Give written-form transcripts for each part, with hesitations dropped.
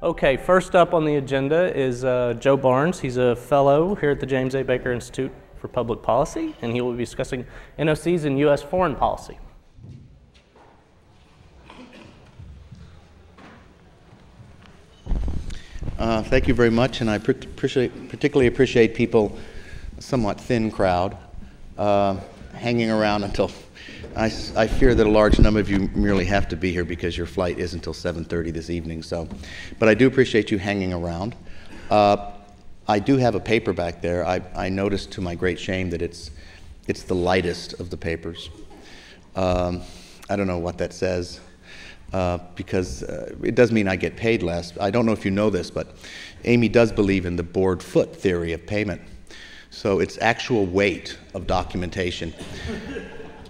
Okay, first up on the agenda is Joe Barnes. He's a fellow here at the James A. Baker Institute for Public Policy, and he will be discussing NOCs in U.S. foreign policy. Thank you very much, and I particularly appreciate people, a somewhat thin crowd, hanging around until I fear that a large number of you merely have to be here because your flight isn't until 7:30 this evening. But I do appreciate you hanging around. I do have a paper back there. I noticed to my great shame that it's the lightest of the papers. I don't know what that says. Because it does mean I get paid less. I don't know if you know this, but Amy does believe in the board foot theory of payment. So it's actual weight of documentation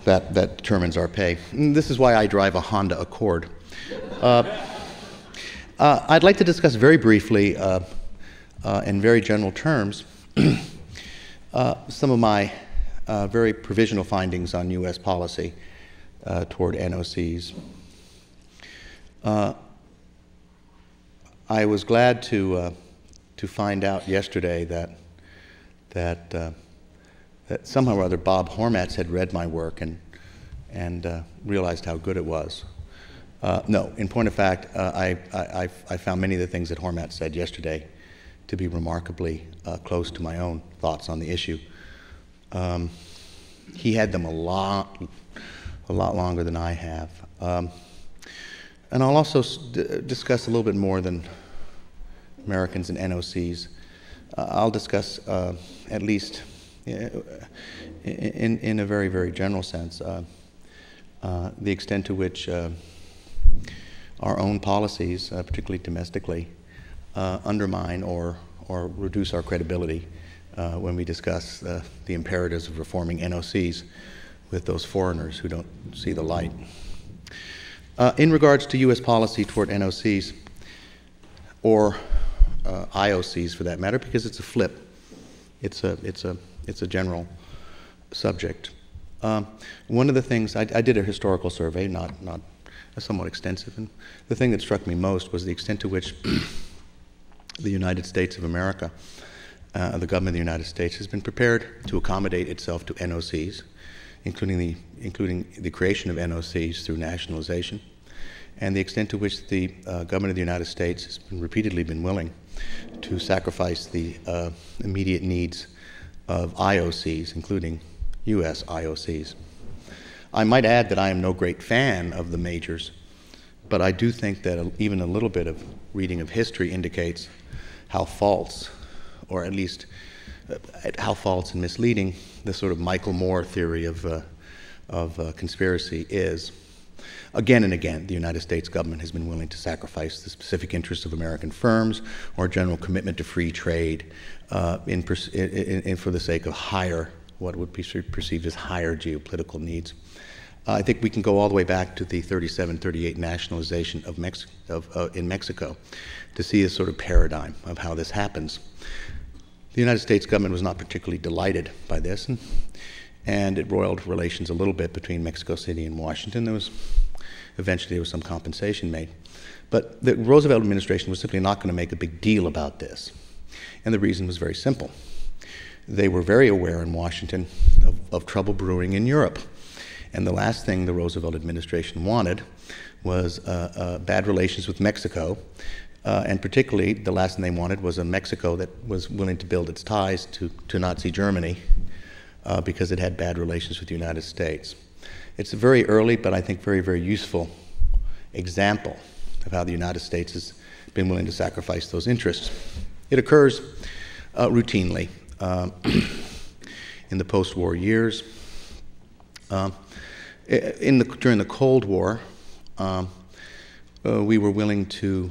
that determines our pay. And this is why I drive a Honda Accord. I'd like to discuss very briefly, in very general terms, some of my very provisional findings on U.S. policy toward NOCs. I was glad to find out yesterday that somehow or other Bob Hormats had read my work and realized how good it was. No, in point of fact, I found many of the things that Hormats said yesterday to be remarkably close to my own thoughts on the issue. He had them a lot longer than I have. And I'll also discuss a little bit more than Americans and NOCs. I'll discuss, at least in a very, very general sense, the extent to which our own policies, particularly domestically, undermine or reduce our credibility when we discuss the imperatives of reforming NOCs with those foreigners who don't see the light. In regards to U.S. policy toward NOCs, or IOCs for that matter, because it's a flip, it's a general subject. One of the things I did a historical survey, not somewhat extensive, and the thing that struck me most was the extent to which the United States of America, the government of the United States, has been prepared to accommodate itself to NOCs, including the creation of NOCs through nationalization, and the extent to which the government of the United States has repeatedly been willing to sacrifice the immediate needs of IOCs, including U.S. IOCs. I might add that I am no great fan of the majors, but I do think that even a little bit of reading of history indicates how false, or at least how false and misleading the sort of Michael Moore theory of conspiracy is. Again and again, the United States government has been willing to sacrifice the specific interests of American firms or general commitment to free trade for the sake of what would be perceived as higher geopolitical needs. I think we can go all the way back to the 37-38 nationalization in Mexico to see a sort of paradigm of how this happens. The United States government was not particularly delighted by this, and it roiled relations a little bit between Mexico City and Washington. Eventually there was some compensation made. But the Roosevelt administration was simply not going to make a big deal about this. And the reason was very simple. They were very aware in Washington of trouble brewing in Europe. And the last thing the Roosevelt administration wanted was bad relations with Mexico. And particularly, the last thing they wanted was a Mexico that was willing to build its ties to Nazi Germany because it had bad relations with the United States. It's a very early, but I think very, very useful example of how the United States has been willing to sacrifice those interests. It occurs routinely in the post-war years. During the Cold War, we were willing to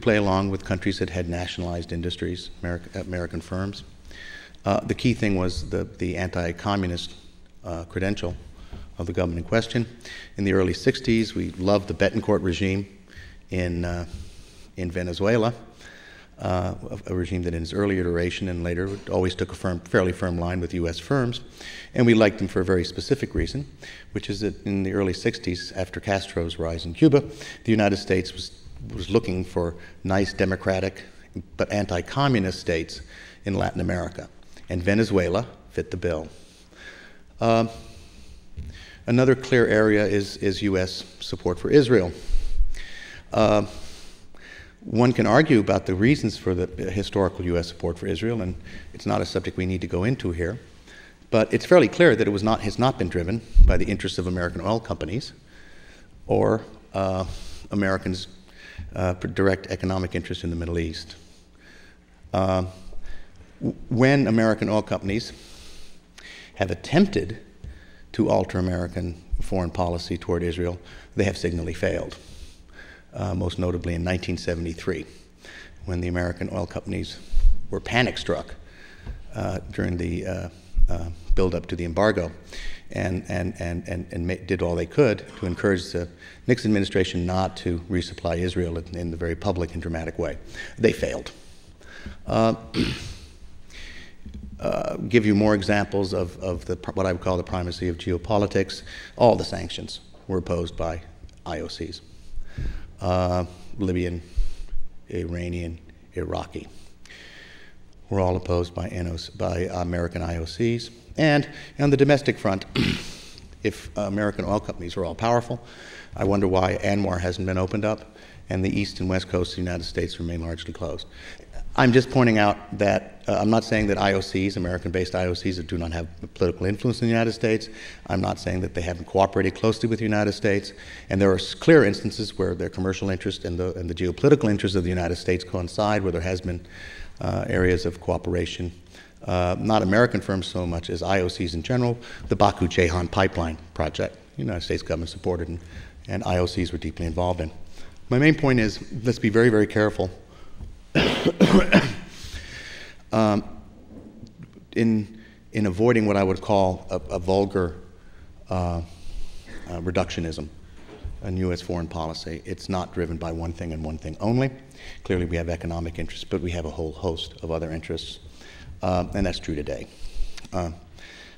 play along with countries that had nationalized industries, American firms. The key thing was the anti-communist credential of the government in question. In the early 60s, we loved the Betancourt regime in Venezuela, a regime that in its early iteration and later always took a fairly firm line with U.S. firms. And we liked them for a very specific reason, which is that in the early 60s, after Castro's rise in Cuba, the United States was looking for nice democratic but anti-communist states in Latin America, and Venezuela fit the bill. Another clear area is U.S. support for Israel. One can argue about the reasons for the historical U.S. support for Israel, and it's not a subject we need to go into here. But it's fairly clear that it has not been driven by the interests of American oil companies or Americans' direct economic interest in the Middle East. When American oil companies have attempted to alter American foreign policy toward Israel, they have signally failed. Most notably in 1973, when the American oil companies were panic-struck during the build-up to the embargo, and did all they could to encourage the Nixon administration not to resupply Israel in the very public and dramatic way. They failed. Give you more examples of what I would call the primacy of geopolitics. All the sanctions were opposed by IOCs. Libyan, Iranian, Iraqi were all opposed by American IOCs. And on the domestic front, if American oil companies are all powerful, I wonder why ANWR hasn't been opened up and the east and west coast of the United States remain largely closed. I'm just pointing out that I'm not saying that IOCs, American-based IOCs, do not have political influence in the United States. I'm not saying that they haven't cooperated closely with the United States. And there are clear instances where their commercial interest and the geopolitical interests of the United States coincide, where there has been areas of cooperation. Not American firms so much as IOCs in general. The Baku-Ceyhan pipeline project, the United States government supported and IOCs were deeply involved in. My main point is, let's be very, very careful in avoiding what I would call a vulgar reductionism in U.S. foreign policy. It's not driven by one thing and one thing only. Clearly we have economic interests, but we have a whole host of other interests, and that's true today.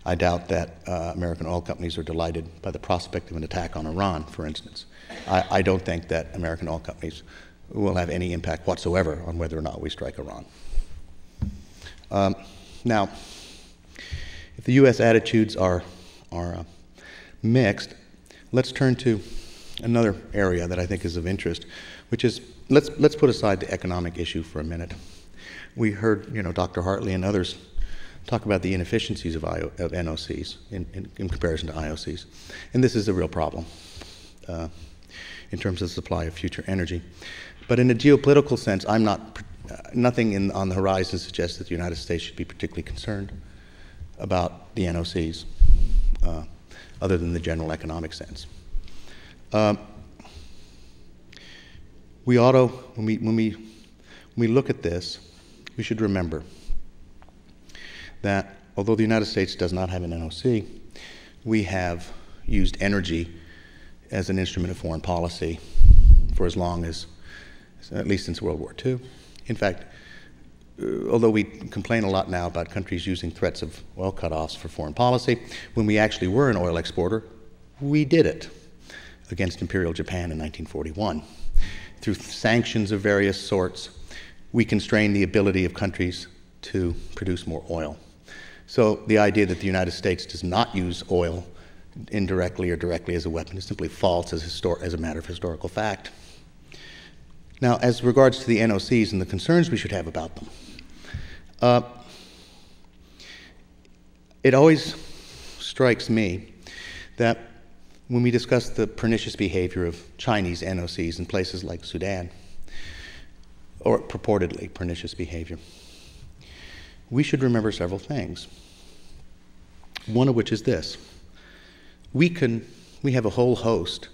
I doubt that American oil companies are delighted by the prospect of an attack on Iran, for instance. I don't think that American oil companies will have any impact whatsoever on whether or not we strike Iran. Now, if the U.S. attitudes are mixed, let's turn to another area that I think is of interest, which is, let's put aside the economic issue for a minute. We heard, Dr. Hartley and others talk about the inefficiencies of NOCs in comparison to IOCs, and this is a real problem in terms of the supply of future energy. But in a geopolitical sense, nothing on the horizon suggests that the United States should be particularly concerned about the NOCs, other than the general economic sense. We ought to, when we look at this, we should remember that although the United States does not have an NOC, we have used energy as an instrument of foreign policy for as long as, at least since World War II. In fact, although we complain a lot now about countries using threats of oil cutoffs for foreign policy, when we actually were an oil exporter, we did it against Imperial Japan in 1941. Through sanctions of various sorts, we constrained the ability of countries to produce more oil. So the idea that the United States does not use oil indirectly or directly as a weapon is simply false as a matter of historical fact. Now, as regards to the NOCs and the concerns we should have about them, it always strikes me that when we discuss the pernicious behavior of Chinese NOCs in places like Sudan, or purportedly pernicious behavior, we should remember several things. One of which is this: we have a whole host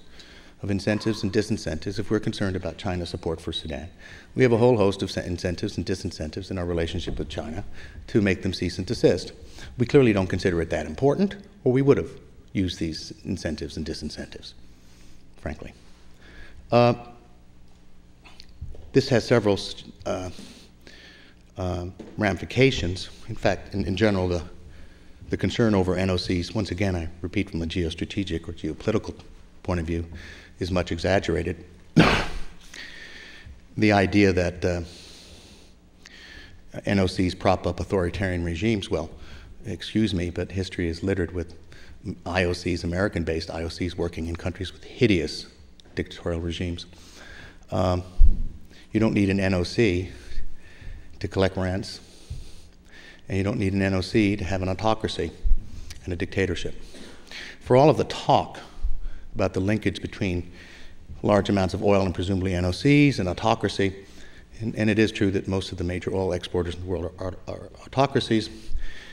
of incentives and disincentives if we're concerned about China's support for Sudan. We have a whole host of incentives and disincentives in our relationship with China to make them cease and desist. We clearly don't consider it that important, or we would have used these incentives and disincentives, frankly. This has several ramifications. In fact, in general, the concern over NOCs, once again, I repeat, from a geostrategic or geopolitical point of view, is much exaggerated. the idea that NOCs prop up authoritarian regimes, well, excuse me, but history is littered with IOCs, American-based IOCs, working in countries with hideous dictatorial regimes. You don't need an NOC to collect rents, and you don't need an NOC to have an autocracy and a dictatorship. For all of the talk about the linkage between large amounts of oil and presumably NOCs and autocracy, and it is true that most of the major oil exporters in the world are autocracies,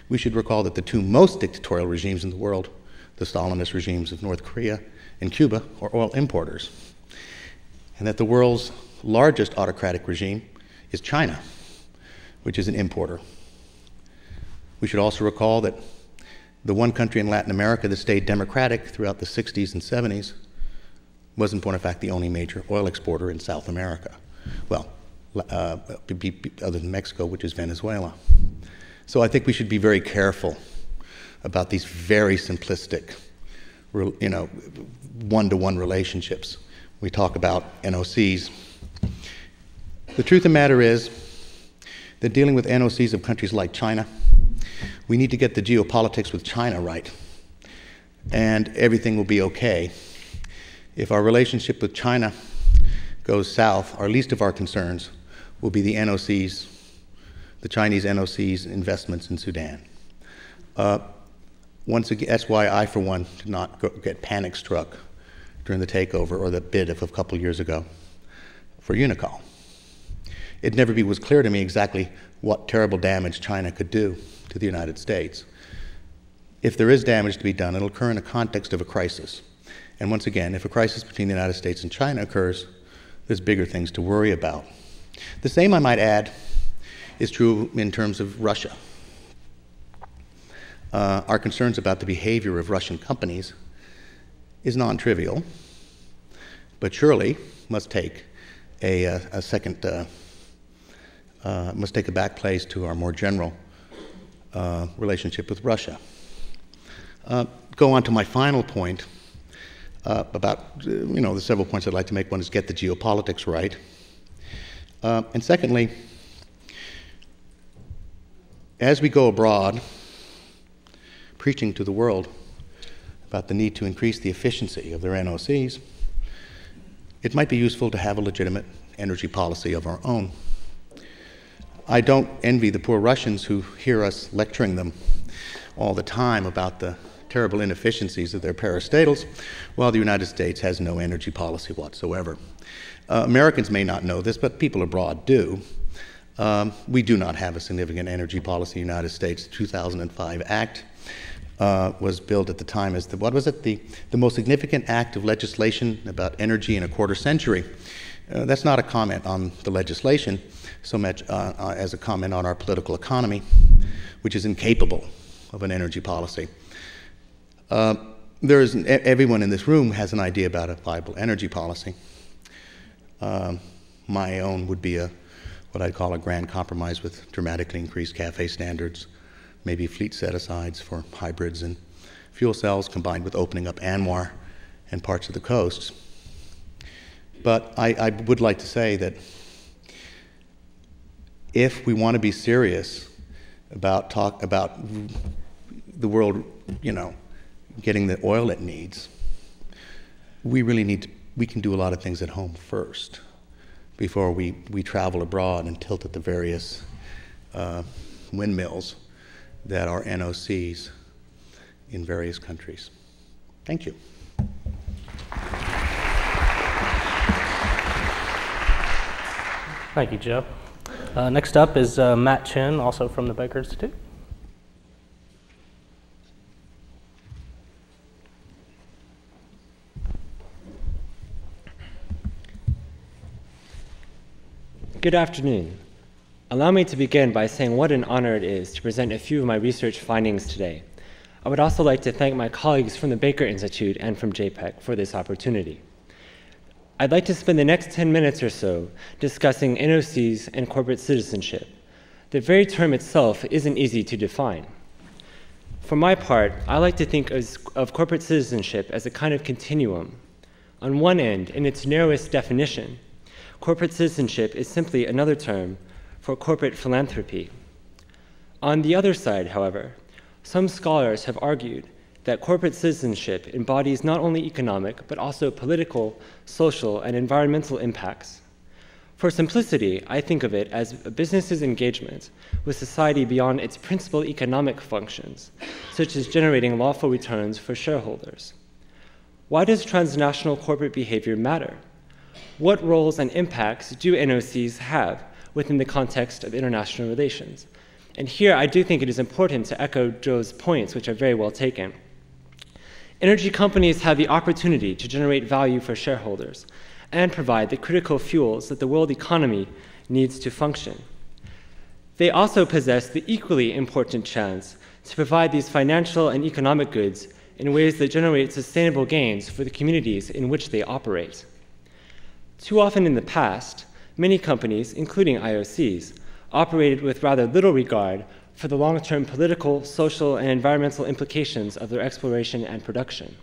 we should recall that the two most dictatorial regimes in the world, the Stalinist regimes of North Korea and Cuba, are oil importers, and that the world's largest autocratic regime is China, which is an importer. We should also recall that the one country in Latin America that stayed democratic throughout the 60s and 70s was, in point of fact, the only major oil exporter in South America. Well, other than Mexico, which is Venezuela. So I think we should be very careful about these very simplistic, one-to-one relationships. We talk about NOCs. The truth of the matter is that dealing with NOCs of countries like China, we need to get the geopolitics with China right, and everything will be okay. If our relationship with China goes south, our least of our concerns will be the NOCs, the Chinese NOCs' investments in Sudan. Once again, that's why I, for one, did not get panic struck during the takeover or the bid of a couple years ago for Unicol. It never was clear to me exactly what terrible damage China could do to the United States. If there is damage to be done, it'll occur in the context of a crisis. And once again, if a crisis between the United States and China occurs, there's bigger things to worry about. The same, I might add, is true in terms of Russia. Our concerns about the behavior of Russian companies is non-trivial, but surely must take must take a back place to our more general relationship with Russia. Go on to my final point about the several points I'd like to make. One is get the geopolitics right, and secondly, as we go abroad, preaching to the world about the need to increase the efficiency of their NOCs, it might be useful to have a legitimate energy policy of our own. I don't envy the poor Russians who hear us lecturing them all the time about the terrible inefficiencies of their parastatals, while the United States has no energy policy whatsoever. Americans may not know this, but people abroad do. We do not have a significant energy policy in the United States. The 2005 Act was billed at the time as the most significant act of legislation about energy in a quarter century. That's not a comment on the legislation so much as a comment on our political economy, which is incapable of an energy policy. Everyone in this room has an idea about a viable energy policy. My own would be what I'd call a grand compromise with dramatically increased CAFE standards, maybe fleet set-asides for hybrids and fuel cells combined with opening up ANWR and parts of the coasts. But I would like to say that if we want to be serious about the world, getting the oil it needs, we can do a lot of things at home first before we travel abroad and tilt at the various windmills that are NOCs in various countries. Thank you. Thank you, Joe. Next up is Matt Chin, also from the Baker Institute. Good afternoon. Allow me to begin by saying what an honor it is to present a few of my research findings today. I would also like to thank my colleagues from the Baker Institute and from JPEC for this opportunity. I'd like to spend the next 10 minutes or so discussing NOCs and corporate citizenship. The very term itself isn't easy to define. For my part, I like to think of corporate citizenship as a kind of continuum. On one end, in its narrowest definition, corporate citizenship is simply another term for corporate philanthropy. On the other side, however, some scholars have argued that corporate citizenship embodies not only economic, but also political, social, and environmental impacts. For simplicity, I think of it as a business's engagement with society beyond its principal economic functions, such as generating lawful returns for shareholders. Why does transnational corporate behavior matter? What roles and impacts do NOCs have within the context of international relations? And here, I do think it is important to echo Joe's points, which are very well taken. Energy companies have the opportunity to generate value for shareholders and provide the critical fuels that the world economy needs to function. They also possess the equally important chance to provide these financial and economic goods in ways that generate sustainable gains for the communities in which they operate. Too often in the past, many companies, including IOCs, operated with rather little regard for the long-term political, social, and environmental implications of their exploration and production.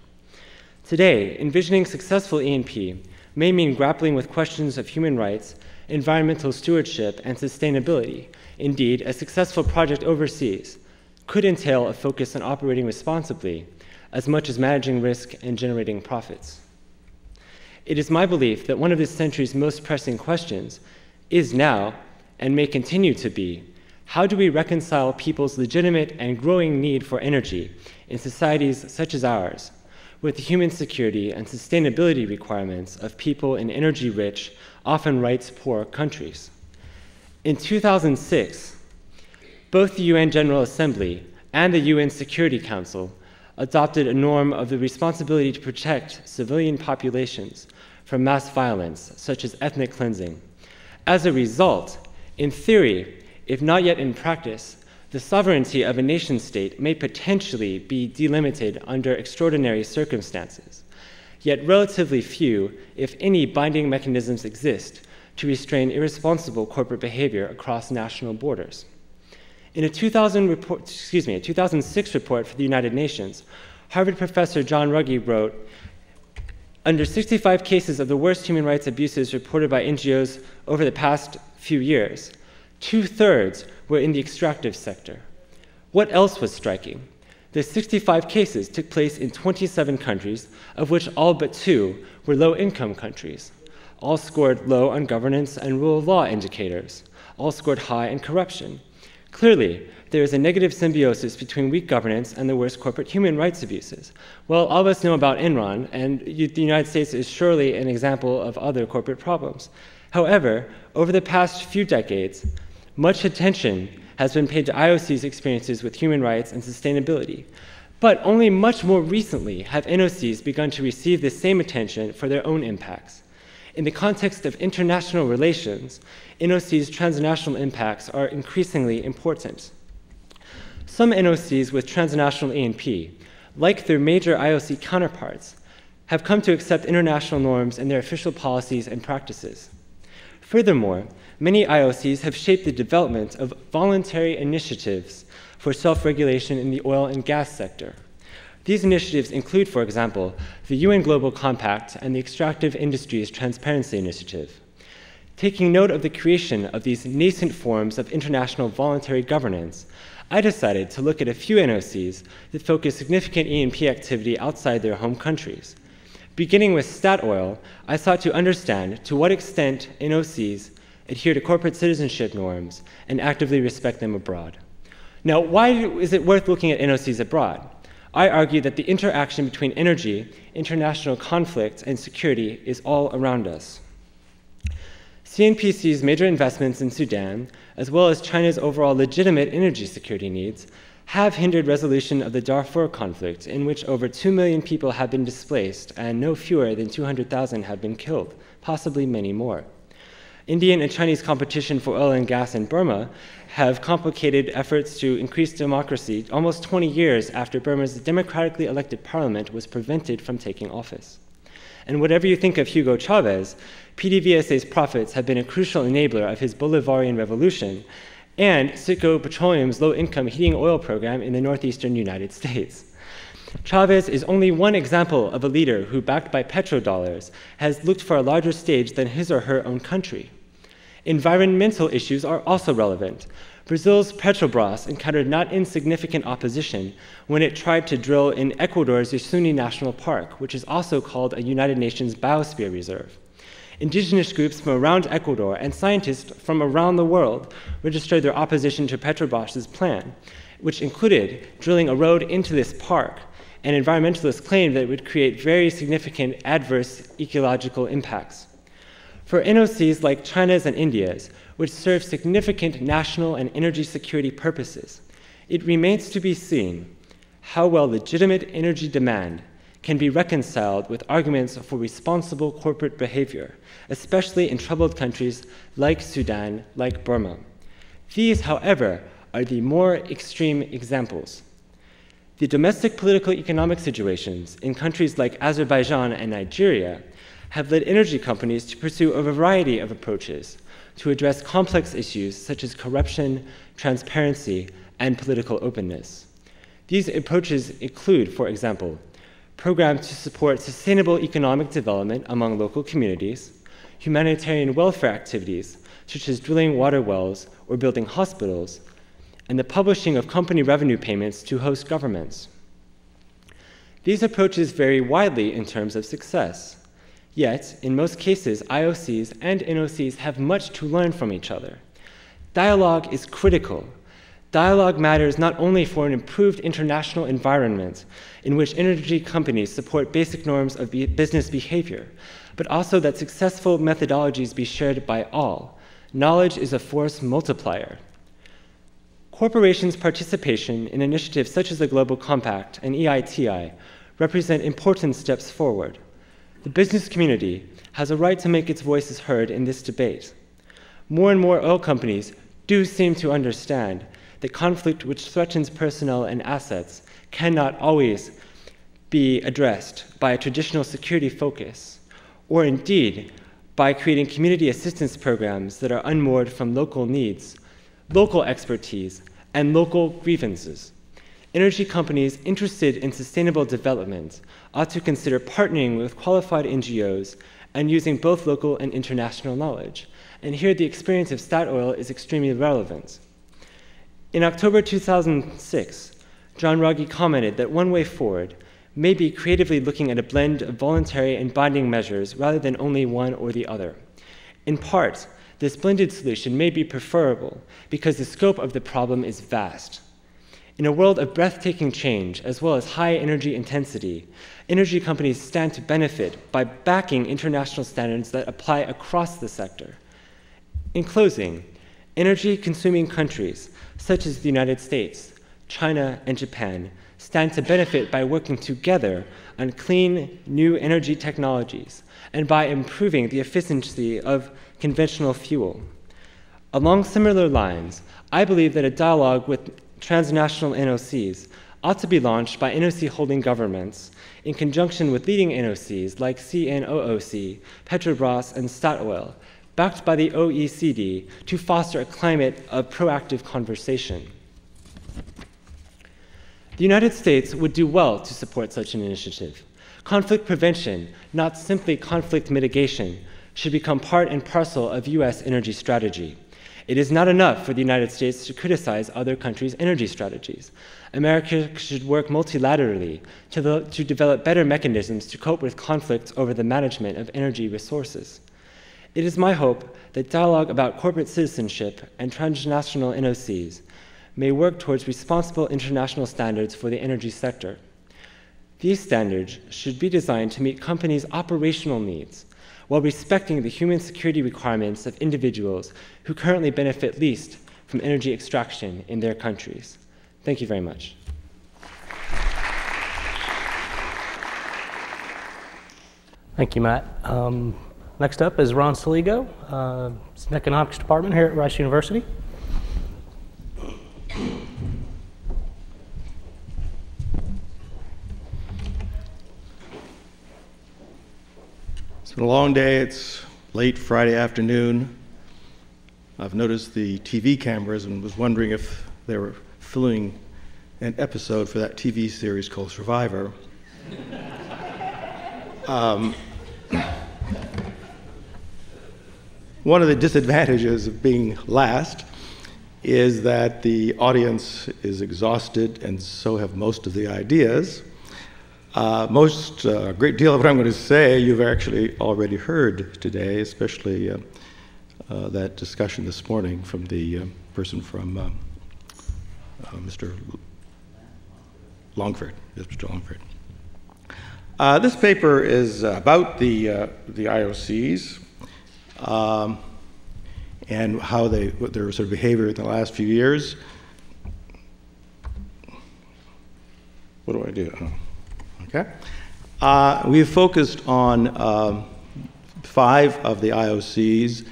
Today, envisioning successful E&P may mean grappling with questions of human rights, environmental stewardship, and sustainability. Indeed, a successful project overseas could entail a focus on operating responsibly as much as managing risk and generating profits. It is my belief that one of this century's most pressing questions is now, and may continue to be, how do we reconcile people's legitimate and growing need for energy in societies such as ours with the human security and sustainability requirements of people in energy-rich, often rights-poor countries? In 2006, both the UN General Assembly and the UN Security Council adopted a norm of the responsibility to protect civilian populations from mass violence, such as ethnic cleansing. As a result, in theory, if not yet in practice, the sovereignty of a nation-state may potentially be delimited under extraordinary circumstances, yet relatively few, if any, binding mechanisms exist to restrain irresponsible corporate behavior across national borders. In a 2006 report for the United Nations, Harvard professor John Ruggie wrote, under 65 cases of the worst human rights abuses reported by NGOs over the past few years, 2/3 were in the extractive sector. What else was striking? The 65 cases took place in 27 countries, of which all but 2 were low-income countries. All scored low on governance and rule of law indicators. All scored high in corruption. Clearly, there is a negative symbiosis between weak governance and the worst corporate human rights abuses. Well, all of us know about Enron, and the United States is surely an example of other corporate problems. However, over the past few decades, much attention has been paid to IOC's experiences with human rights and sustainability. But only much more recently have NOCs begun to receive the same attention for their own impacts. In the context of international relations, NOC's transnational impacts are increasingly important. Some NOCs with transnational E&P, like their major IOC counterparts, have come to accept international norms in their official policies and practices. Furthermore, many IOCs have shaped the development of voluntary initiatives for self-regulation in the oil and gas sector. These initiatives include, for example, the UN Global Compact and the Extractive Industries Transparency Initiative. Taking note of the creation of these nascent forms of international voluntary governance, I decided to look at a few NOCs that focus significant E&P activity outside their home countries. Beginning with Statoil, I sought to understand to what extent NOCs adhere to corporate citizenship norms and actively respect them abroad. Now, why is it worth looking at NOCs abroad? I argue that the interaction between energy, international conflict, and security is all around us. CNPC's major investments in Sudan, as well as China's overall legitimate energy security needs, have hindered resolution of the Darfur conflict, in which over 2 million people have been displaced and no fewer than 200,000 have been killed, possibly many more. Indian and Chinese competition for oil and gas in Burma have complicated efforts to increase democracy almost 20 years after Burma's democratically elected parliament was prevented from taking office. And whatever you think of Hugo Chavez, PDVSA's profits have been a crucial enabler of his Bolivarian revolution and Citgo Petroleum's low-income heating oil program in the northeastern United States. Chavez is only one example of a leader who, backed by petrodollars, has looked for a larger stage than his or her own country. Environmental issues are also relevant. Brazil's Petrobras encountered not insignificant opposition when it tried to drill in Ecuador's Yasuni National Park, which is also called a United Nations Biosphere Reserve. Indigenous groups from around Ecuador and scientists from around the world registered their opposition to Petrobras's plan, which included drilling a road into this park, and environmentalists claimed that it would create very significant adverse ecological impacts. For NOCs like China's and India's, which serve significant national and energy security purposes, it remains to be seen how well legitimate energy demand can be reconciled with arguments for responsible corporate behavior, especially in troubled countries like Sudan, like Burma. These, however, are the more extreme examples. The domestic political economic situations in countries like Azerbaijan and Nigeria have led energy companies to pursue a variety of approaches to address complex issues such as corruption, transparency, and political openness. These approaches include, for example, programs to support sustainable economic development among local communities, humanitarian welfare activities such as drilling water wells or building hospitals, and the publishing of company revenue payments to host governments. These approaches vary widely in terms of success. Yet, in most cases, IOCs and NOCs have much to learn from each other. Dialogue is critical. Dialogue matters not only for an improved international environment in which energy companies support basic norms of business behavior, but also that successful methodologies be shared by all. Knowledge is a force multiplier. Corporations' participation in initiatives such as the Global Compact and EITI represent important steps forward. The business community has a right to make its voices heard in this debate. More and more oil companies do seem to understand that conflict which threatens personnel and assets cannot always be addressed by a traditional security focus, or indeed by creating community assistance programs that are unmoored from local needs, local expertise, and local grievances. Energy companies interested in sustainable development ought to consider partnering with qualified NGOs and using both local and international knowledge. And here the experience of Statoil is extremely relevant. In October 2006, John Ruggie commented that one way forward may be creatively looking at a blend of voluntary and binding measures rather than only one or the other. In part, this blended solution may be preferable because the scope of the problem is vast. In a world of breathtaking change, as well as high energy intensity, energy companies stand to benefit by backing international standards that apply across the sector. In closing, energy-consuming countries, such as the United States, China, and Japan, stand to benefit by working together on clean, new energy technologies and by improving the efficiency of conventional fuel. Along similar lines, I believe that a dialogue with transnational NOCs ought to be launched by NOC holding governments in conjunction with leading NOCs like CNOOC, Petrobras, and Statoil, backed by the OECD to foster a climate of proactive conversation. The United States would do well to support such an initiative. Conflict prevention, not simply conflict mitigation, should become part and parcel of US energy strategy. It is not enough for the United States to criticize other countries' energy strategies. America should work multilaterally to develop better mechanisms to cope with conflicts over the management of energy resources. It is my hope that dialogue about corporate citizenship and transnational NOCs may work towards responsible international standards for the energy sector. These standards should be designed to meet companies' operational needs while respecting the human security requirements of individuals who currently benefit least from energy extraction in their countries. Thank you very much. Thank you, Matt. Next up is Ron Saligo, in the Economics Department here at Rice University. It's been a long day. It's late Friday afternoon. I've noticed the TV cameras and was wondering if they were filming an episode for that TV series called Survivor. One of the disadvantages of being last is that the audience is exhausted, and so have most of the ideas. A great deal of what I'm going to say you've actually already heard today, especially that discussion this morning from the person from Mr. Longford, Mr. Longford. This paper is about the IOCs and how their sort of behavior in the last few years. What do I do? Oh. Okay. We've focused on 5 of the IOCs,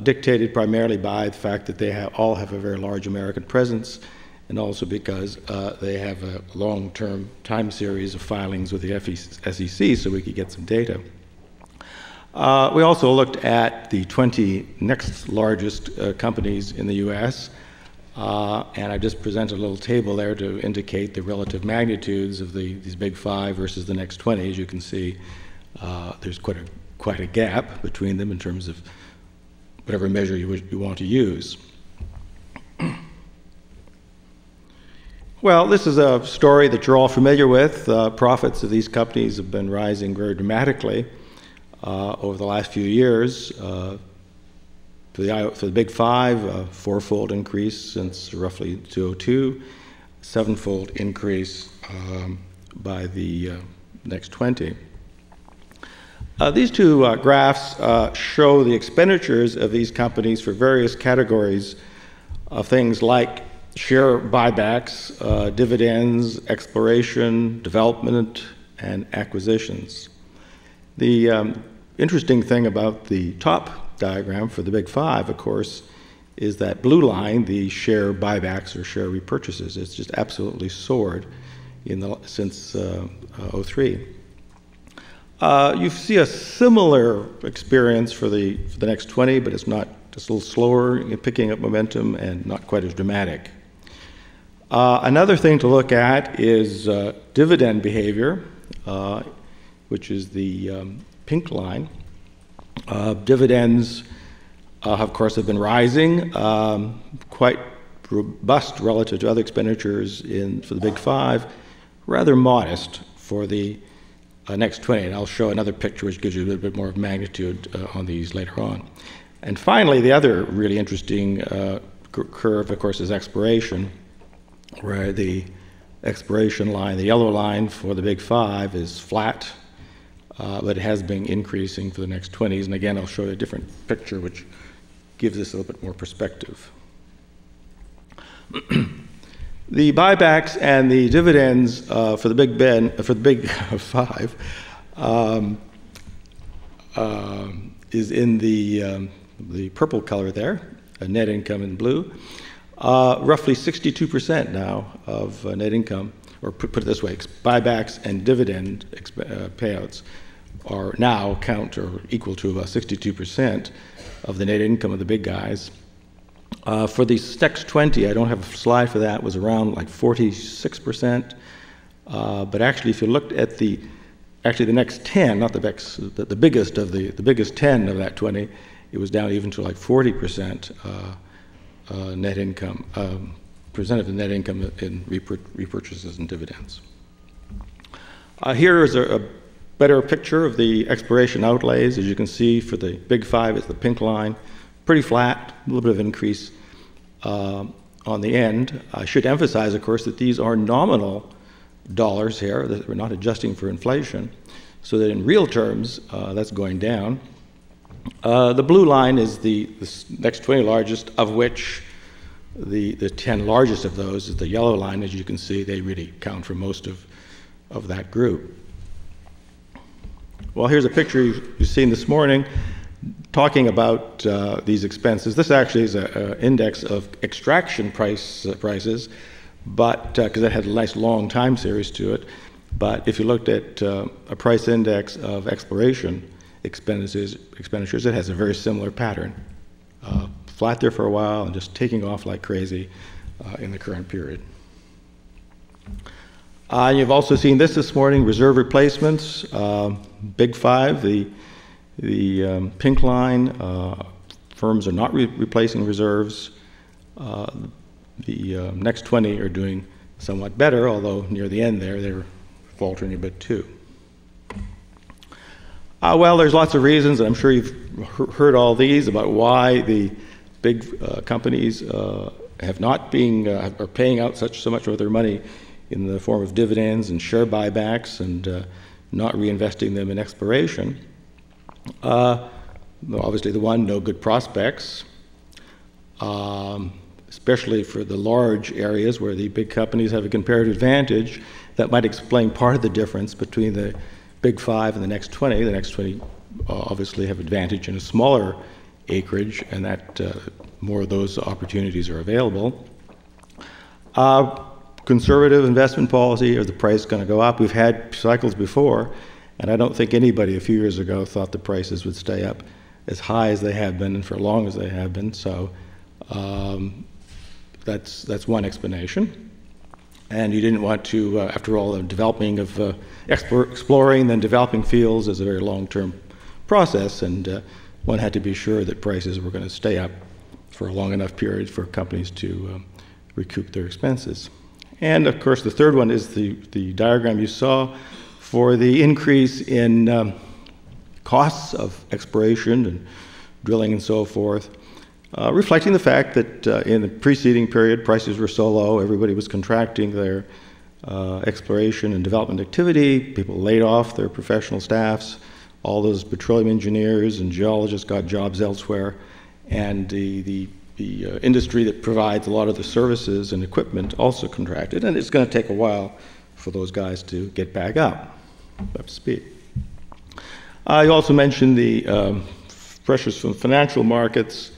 dictated primarily by the fact that they all have a very large American presence, and also because they have a long-term time series of filings with the SEC, so we could get some data. We also looked at the 20 next largest companies in the US, and I just presented a little table there to indicate the relative magnitudes of these big 5 versus the next 20. As you can see, there's quite a gap between them in terms of whatever measure you want to use. Well, this is a story that you're all familiar with. Profits of these companies have been rising very dramatically over the last few years. For the big 5, a 4-fold increase since roughly 2002, 7-fold increase by the next 20. These 2 graphs show the expenditures of these companies for various categories of things like share buybacks, dividends, exploration, development, and acquisitions. The interesting thing about the top diagram for the big 5, of course, is that blue line, the share buybacks or share repurchases. It's just absolutely soared since 2003. You see a similar experience for the next 20, but it's not, just a little slower in picking up momentum and not quite as dramatic. Another thing to look at is dividend behavior, which is the pink line. Dividends, of course, have been rising, quite robust relative to other expenditures for the big 5, rather modest for the next 20. And I'll show another picture which gives you a little bit more of magnitude on these later on. And finally, the other really interesting curve, of course, is exploration, where the exploration line, the yellow line for the big 5, is flat. But it has been increasing for the next 20s. And again, I'll show you a different picture which gives this a little bit more perspective. The buybacks and the dividends for the big 5 is in the purple color there, net income in blue. Roughly 62% now of net income, or put it this way, buybacks and dividend payouts are now count or equal to about 62% of the net income of the big guys. For the next 20, I don't have a slide for that, was around like 46%. But actually, if you looked at the next 10, not the biggest of the biggest 10 of that 20, it was down even to like 40% net income, percent of the net income in repurchases and dividends. Here is a better picture of the exploration outlays. As you can see, for the big 5, it's the pink line, pretty flat, a little bit of increase on the end. I should emphasize, of course, that these are nominal dollars here, that we're not adjusting for inflation, so that in real terms, that's going down. The blue line is the next 20 largest, of which the 10 largest of those is the yellow line. As you can see, they really count for most of that group. Well, here's a picture you've seen this morning talking about these expenses. This actually is an index of extraction prices, but because it had a nice long time series to it. But if you looked at a price index of exploration expenditures, it has a very similar pattern. Flat there for a while and just taking off like crazy in the current period. You've also seen this morning, reserve replacements, Big Five, the pink line, firms are not replacing reserves. The next 20 are doing somewhat better, although near the end there, they're faltering a bit too. Well, there's lots of reasons, and I'm sure you've heard all these about why the big companies have not been, are paying out so much of their money in the form of dividends and share buybacks and not reinvesting them in exploration. Obviously the one, no good prospects, especially for the large areas where the big companies have a comparative advantage. That might explain part of the difference between the Big Five and the next 20. The next 20 obviously have advantage in a smaller acreage, and that more of those opportunities are available. Conservative investment policy, is the price going to go up? We've had cycles before, and I don't think anybody a few years ago thought the prices would stay up as high as they have been and for as long as they have been. So that's one explanation. And you didn't want to, after all, the developing of exploring, then developing fields is a very long-term process, and one had to be sure that prices were going to stay up for a long enough period for companies to recoup their expenses. And of course, the third one is the diagram you saw for the increase in costs of exploration and drilling and so forth, reflecting the fact that in the preceding period, prices were so low, everybody was contracting their exploration and development activity, people laid off their professional staffs, all those petroleum engineers and geologists got jobs elsewhere, and the industry that provides a lot of the services and equipment also contracted, and it's going to take a while for those guys to get back up to speed. You also mentioned the pressures from financial markets.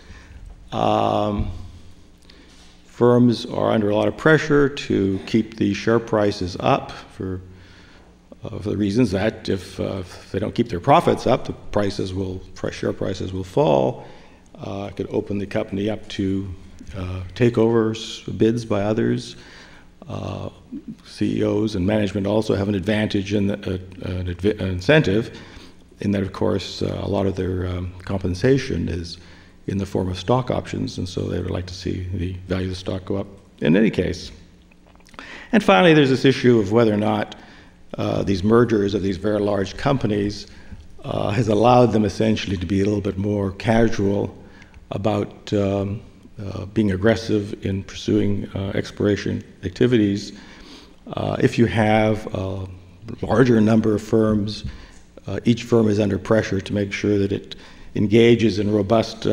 Firms are under a lot of pressure to keep the share prices up for the reasons that if they don't keep their profits up, the share prices will fall. It could open the company up to takeovers, bids by others. CEOs and management also have an advantage and an incentive in that, of course, a lot of their compensation is in the form of stock options, and so they would like to see the value of the stock go up in any case. And finally, there's this issue of whether or not these mergers of these very large companies has allowed them essentially to be a little bit more casual about being aggressive in pursuing exploration activities. If you have a larger number of firms, each firm is under pressure to make sure that it engages in robust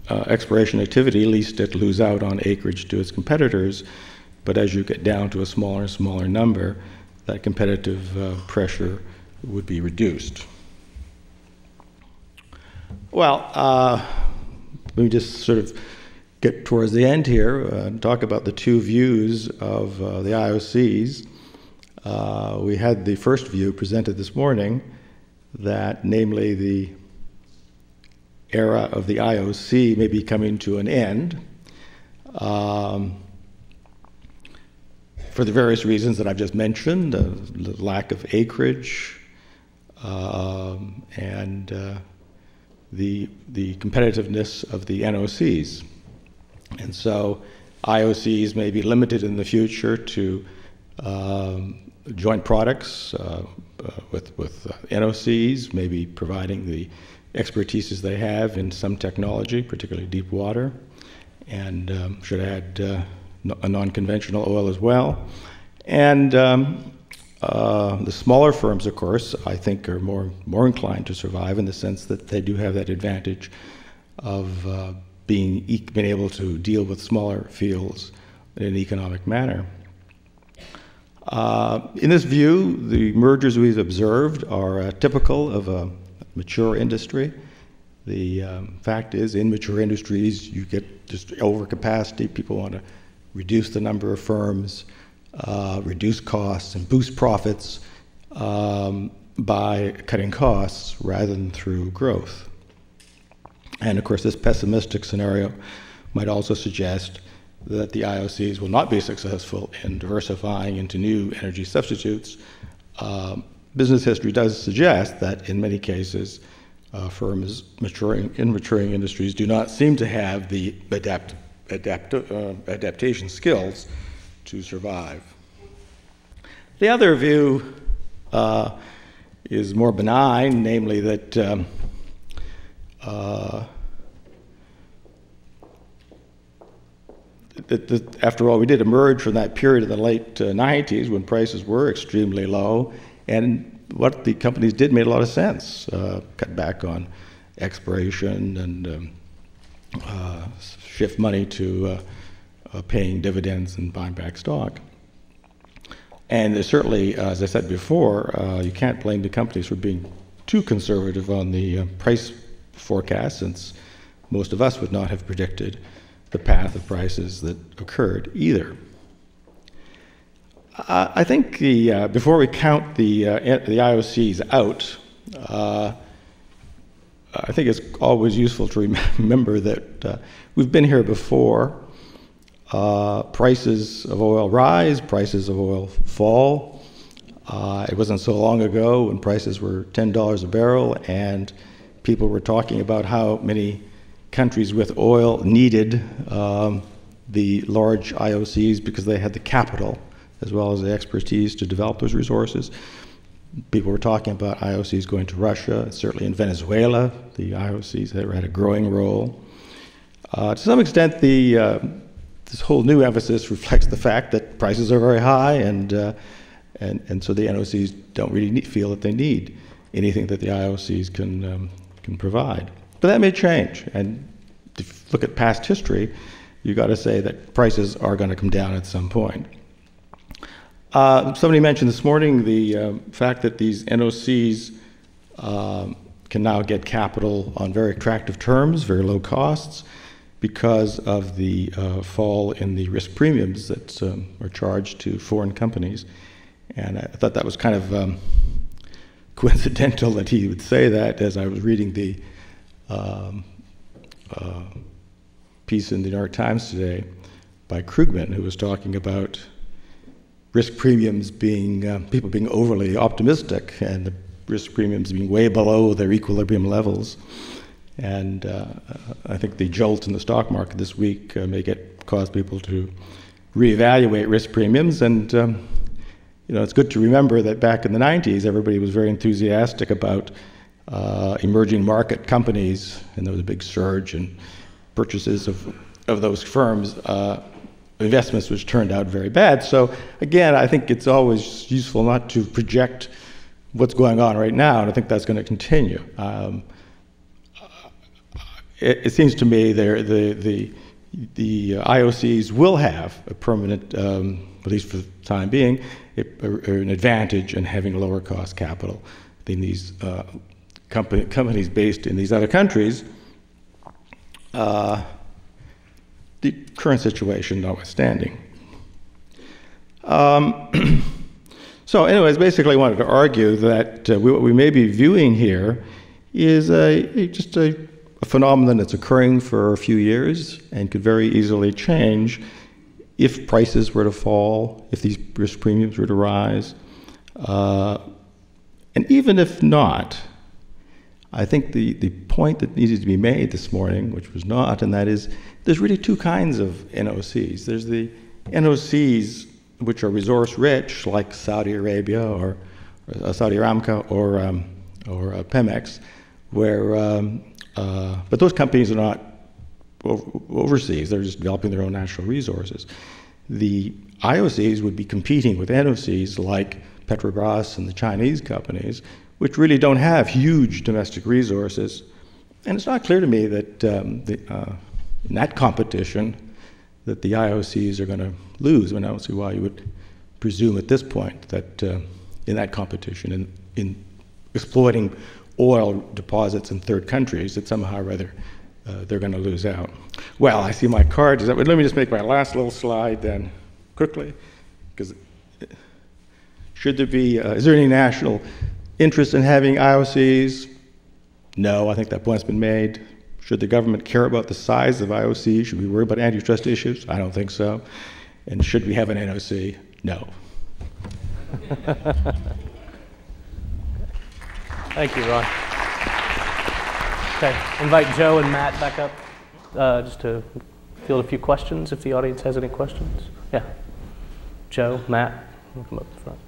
exploration activity, at least it lose out on acreage to its competitors. But as you get down to a smaller and smaller number, that competitive pressure would be reduced. Well, let me just sort of get towards the end here and talk about the two views of the IOCs. We had the first view presented this morning, that namely the era of the IOC may be coming to an end for the various reasons that I've just mentioned, the lack of acreage and the competitiveness of the NOCs. And so IOCs may be limited in the future to joint products with NOCs, maybe providing the expertises they have in some technology, particularly deep water, and should add a non-conventional oil as well. And the smaller firms, of course, I think are more inclined to survive in the sense that they do have that advantage of being able to deal with smaller fields in an economic manner. In this view, the mergers we've observed are typical of a mature industry. The fact is, in mature industries, you get just overcapacity. People want to reduce the number of firms, reduce costs, and boost profits by cutting costs rather than through growth. And of course, this pessimistic scenario might also suggest that the IOCs will not be successful in diversifying into new energy substitutes, business history does suggest that in many cases, firms in maturing industries do not seem to have the adaptation skills to survive. The other view is more benign, namely that after all, we did emerge from that period in the late 90s when prices were extremely low, and what the companies did made a lot of sense. Cut back on exploration and shift money to paying dividends and buying back stock. And there's certainly, as I said before, you can't blame the companies for being too conservative on the price forecast, since most of us would not have predicted the path of prices that occurred either. I think before we count the IOCs out, I think it's always useful to remember that we've been here before. Prices of oil rise, prices of oil fall. It wasn't so long ago when prices were $10 a barrel and people were talking about how many countries with oil needed the large IOCs because they had the capital as well as the expertise to develop those resources. People were talking about IOCs going to Russia. Certainly in Venezuela, the IOCs had a growing role. To some extent, this whole new emphasis reflects the fact that prices are very high, and so the NOCs don't really feel that they need anything that the IOCs can provide. But that may change, and if you look at past history, you've got to say that prices are going to come down at some point. Somebody mentioned this morning the fact that these NOCs can now get capital on very attractive terms, very low costs, because of the fall in the risk premiums that are charged to foreign companies. And I thought that was kind of coincidental that he would say that as I was reading the piece in the New York Times today by Krugman, who was talking about risk premiums being, people being overly optimistic and the risk premiums being way below their equilibrium levels. And I think the jolt in the stock market this week may cause people to reevaluate risk premiums. And it's good to remember that back in the 90s, everybody was very enthusiastic about emerging market companies, and there was a big surge in purchases of those firms, investments which turned out very bad. So again, I think it's always useful not to project what's going on right now, and I think that's going to continue. It seems to me the IOCs will have a permanent, at least for the time being, an advantage in having lower cost capital than these companies based in these other countries. The current situation notwithstanding. So anyways, basically I wanted to argue that what we may be viewing here is just a phenomenon that's occurring for a few years and could very easily change if prices were to fall, if these risk premiums were to rise. And even if not, I think the point that needed to be made this morning, which was not, and that is there's really two kinds of NOCs. There's the NOCs which are resource rich, like Saudi Arabia or Saudi Aramco or Pemex, where but those companies are not overseas. They're just developing their own natural resources. The IOCs would be competing with NOCs like Petrobras and the Chinese companies, which really don't have huge domestic resources. And it's not clear to me that in that competition that the IOCs are going to lose. I mean, I don't see why you would presume at this point that in that competition, in exploiting oil deposits in third countries, that somehow or other they're going to lose out. Well, I see my card. Let me just make my last little slide then quickly, because should there be, is there any national interest in having IOCs? No, I think that point's been made. Should the government care about the size of IOC? Should we worry about antitrust issues? I don't think so. And should we have an NOC? No. Thank you, Ron. Okay, invite Joe and Matt back up just to field a few questions if the audience has any questions. Yeah. Joe, Matt, come up the front.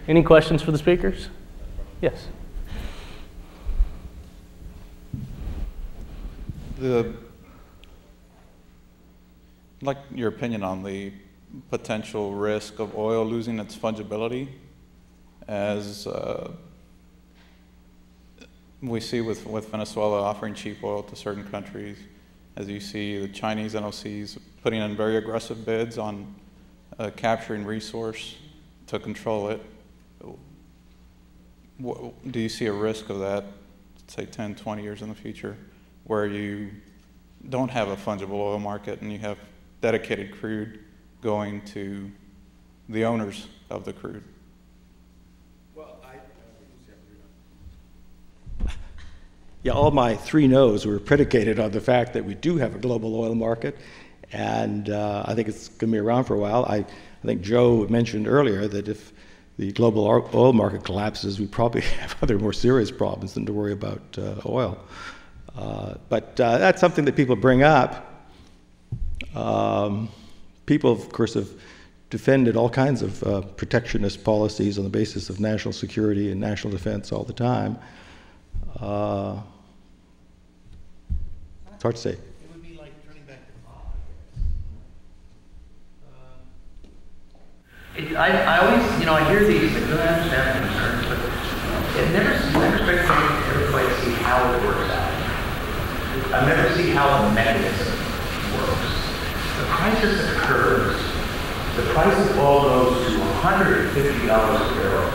Any questions for the speakers? Yes. I'd like your opinion on the potential risk of oil losing its fungibility, as we see with Venezuela offering cheap oil to certain countries, as you see the Chinese NOCs putting in very aggressive bids on capturing resource to control it. Do you see a risk of that, say 10, 20 years in the future, where you don't have a fungible oil market and you have dedicated crude going to the owners of the crude? Well, yeah, all my 3 no's were predicated on the fact that we do have a global oil market, and I think it's going to be around for a while. I think Joe mentioned earlier that if the global oil market collapses, we probably have other more serious problems than to worry about oil. But that's something that people bring up. People, of course, have defended all kinds of protectionist policies on the basis of national security and national defense all the time. It's hard to say. It would be like turning back the clock. I always, I hear these, I understand the concerns, but it never strikes me everybody to see how it works out. I never see how the mechanism works. The crisis occurs, the price of oil goes to $150 a barrel.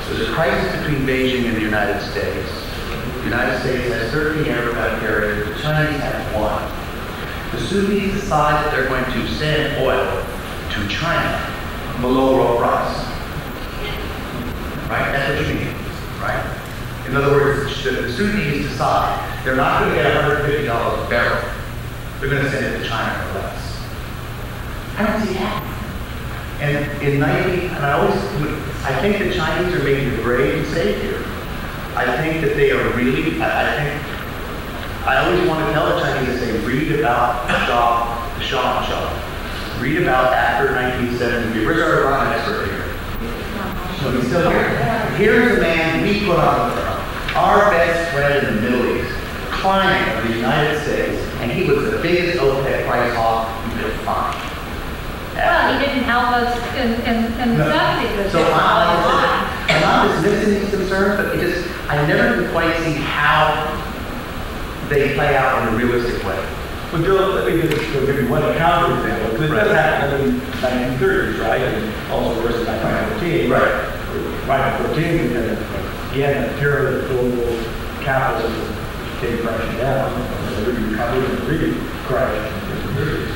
So there's a crisis between Beijing and the United States. The United States has 13 aircraft carriers, the Chinese have 1. The Sunnis decide that they're going to send oil to China below world price. Right? That's what you mean, right? In other words, the Sunnis decide they're not going to get $150 a barrel. They're going to send it to China for less. I don't see that. And in 90, and I think the Chinese are making a grave mistake here. I think that they are really, I always want to tell the Chinese to say, read about the Shah. Read about after 1970. Where's our Iran expert here? So he's still here. Here's a man we put on the throne, our best friend in the Middle East, client of the United States, and he was the biggest OPEC price hawk you could find. Well, he didn't help us in the 70s. So I'm not dismissing these concerns, but I never can quite see how they play out in a realistic way. Well, Joe, let me just give you one counterexample, because it does happen in the 1930s, right? And also worse in 1914. Right. Right before 14, again, the period of global capitalism came crashing down, and the really crashed.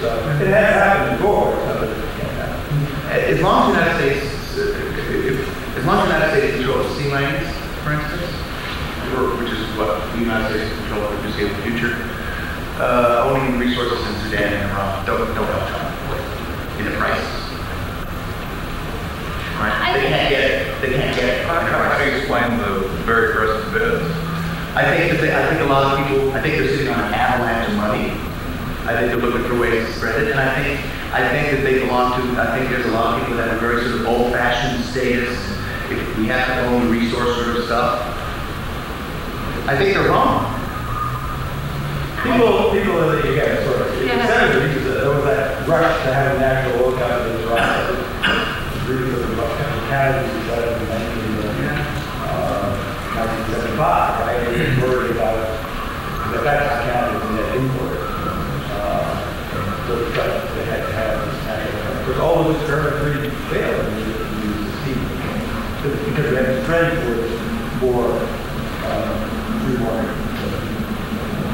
So it has happened before. So as long as the United States controls the sea lanes, for instance, which is what the United States control in the future, owning resources in Sudan and Iran don't help China in the prices. Right? They can't get it. How do you explain the very aggressive bids? I think a lot of people, they're sitting on an avalanche of money. I think they're looking for ways to spread it, and I think that they belong to, I think there's a lot of people that have a very sort of old-fashioned status. If we have to own resource sort of stuff, I think they're wrong. People in the, again, sort of, in the 70s, there was that rush to have a national oil company in Iraq. Really sort of casualties started in 1975, right? They were worried about the fact that counted in that import. So they had to have this national company. Because all of this currently failed, because we had this trend towards more free market,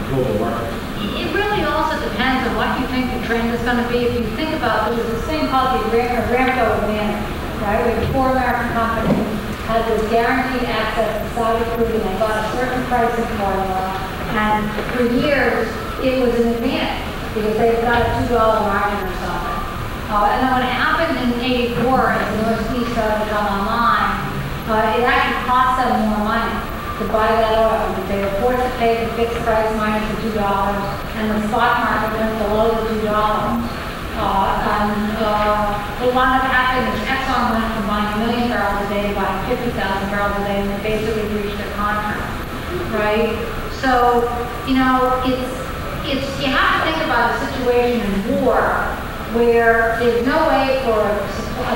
global market. It really also depends on what you think the trend is going to be. If you think about, there was this thing called the Aramco Advantage, right? We had 4 American companies had this guaranteed access to Saudi crude, and they got a certain pricing formula, and for years it was an advantage because they got a $2 margin or something. And then when it happened in '84, as the North Sea started to come online, it actually cost them more money to buy that oil because they were forced to pay the fixed price minus the $2, and the spot market went below the $2. What wound up happening is Exxon went from buying 1 million barrels a day to buying 50,000 barrels a day, and they basically reached their contract, right? So, you know, it's you have to think about a situation in war where there's no way for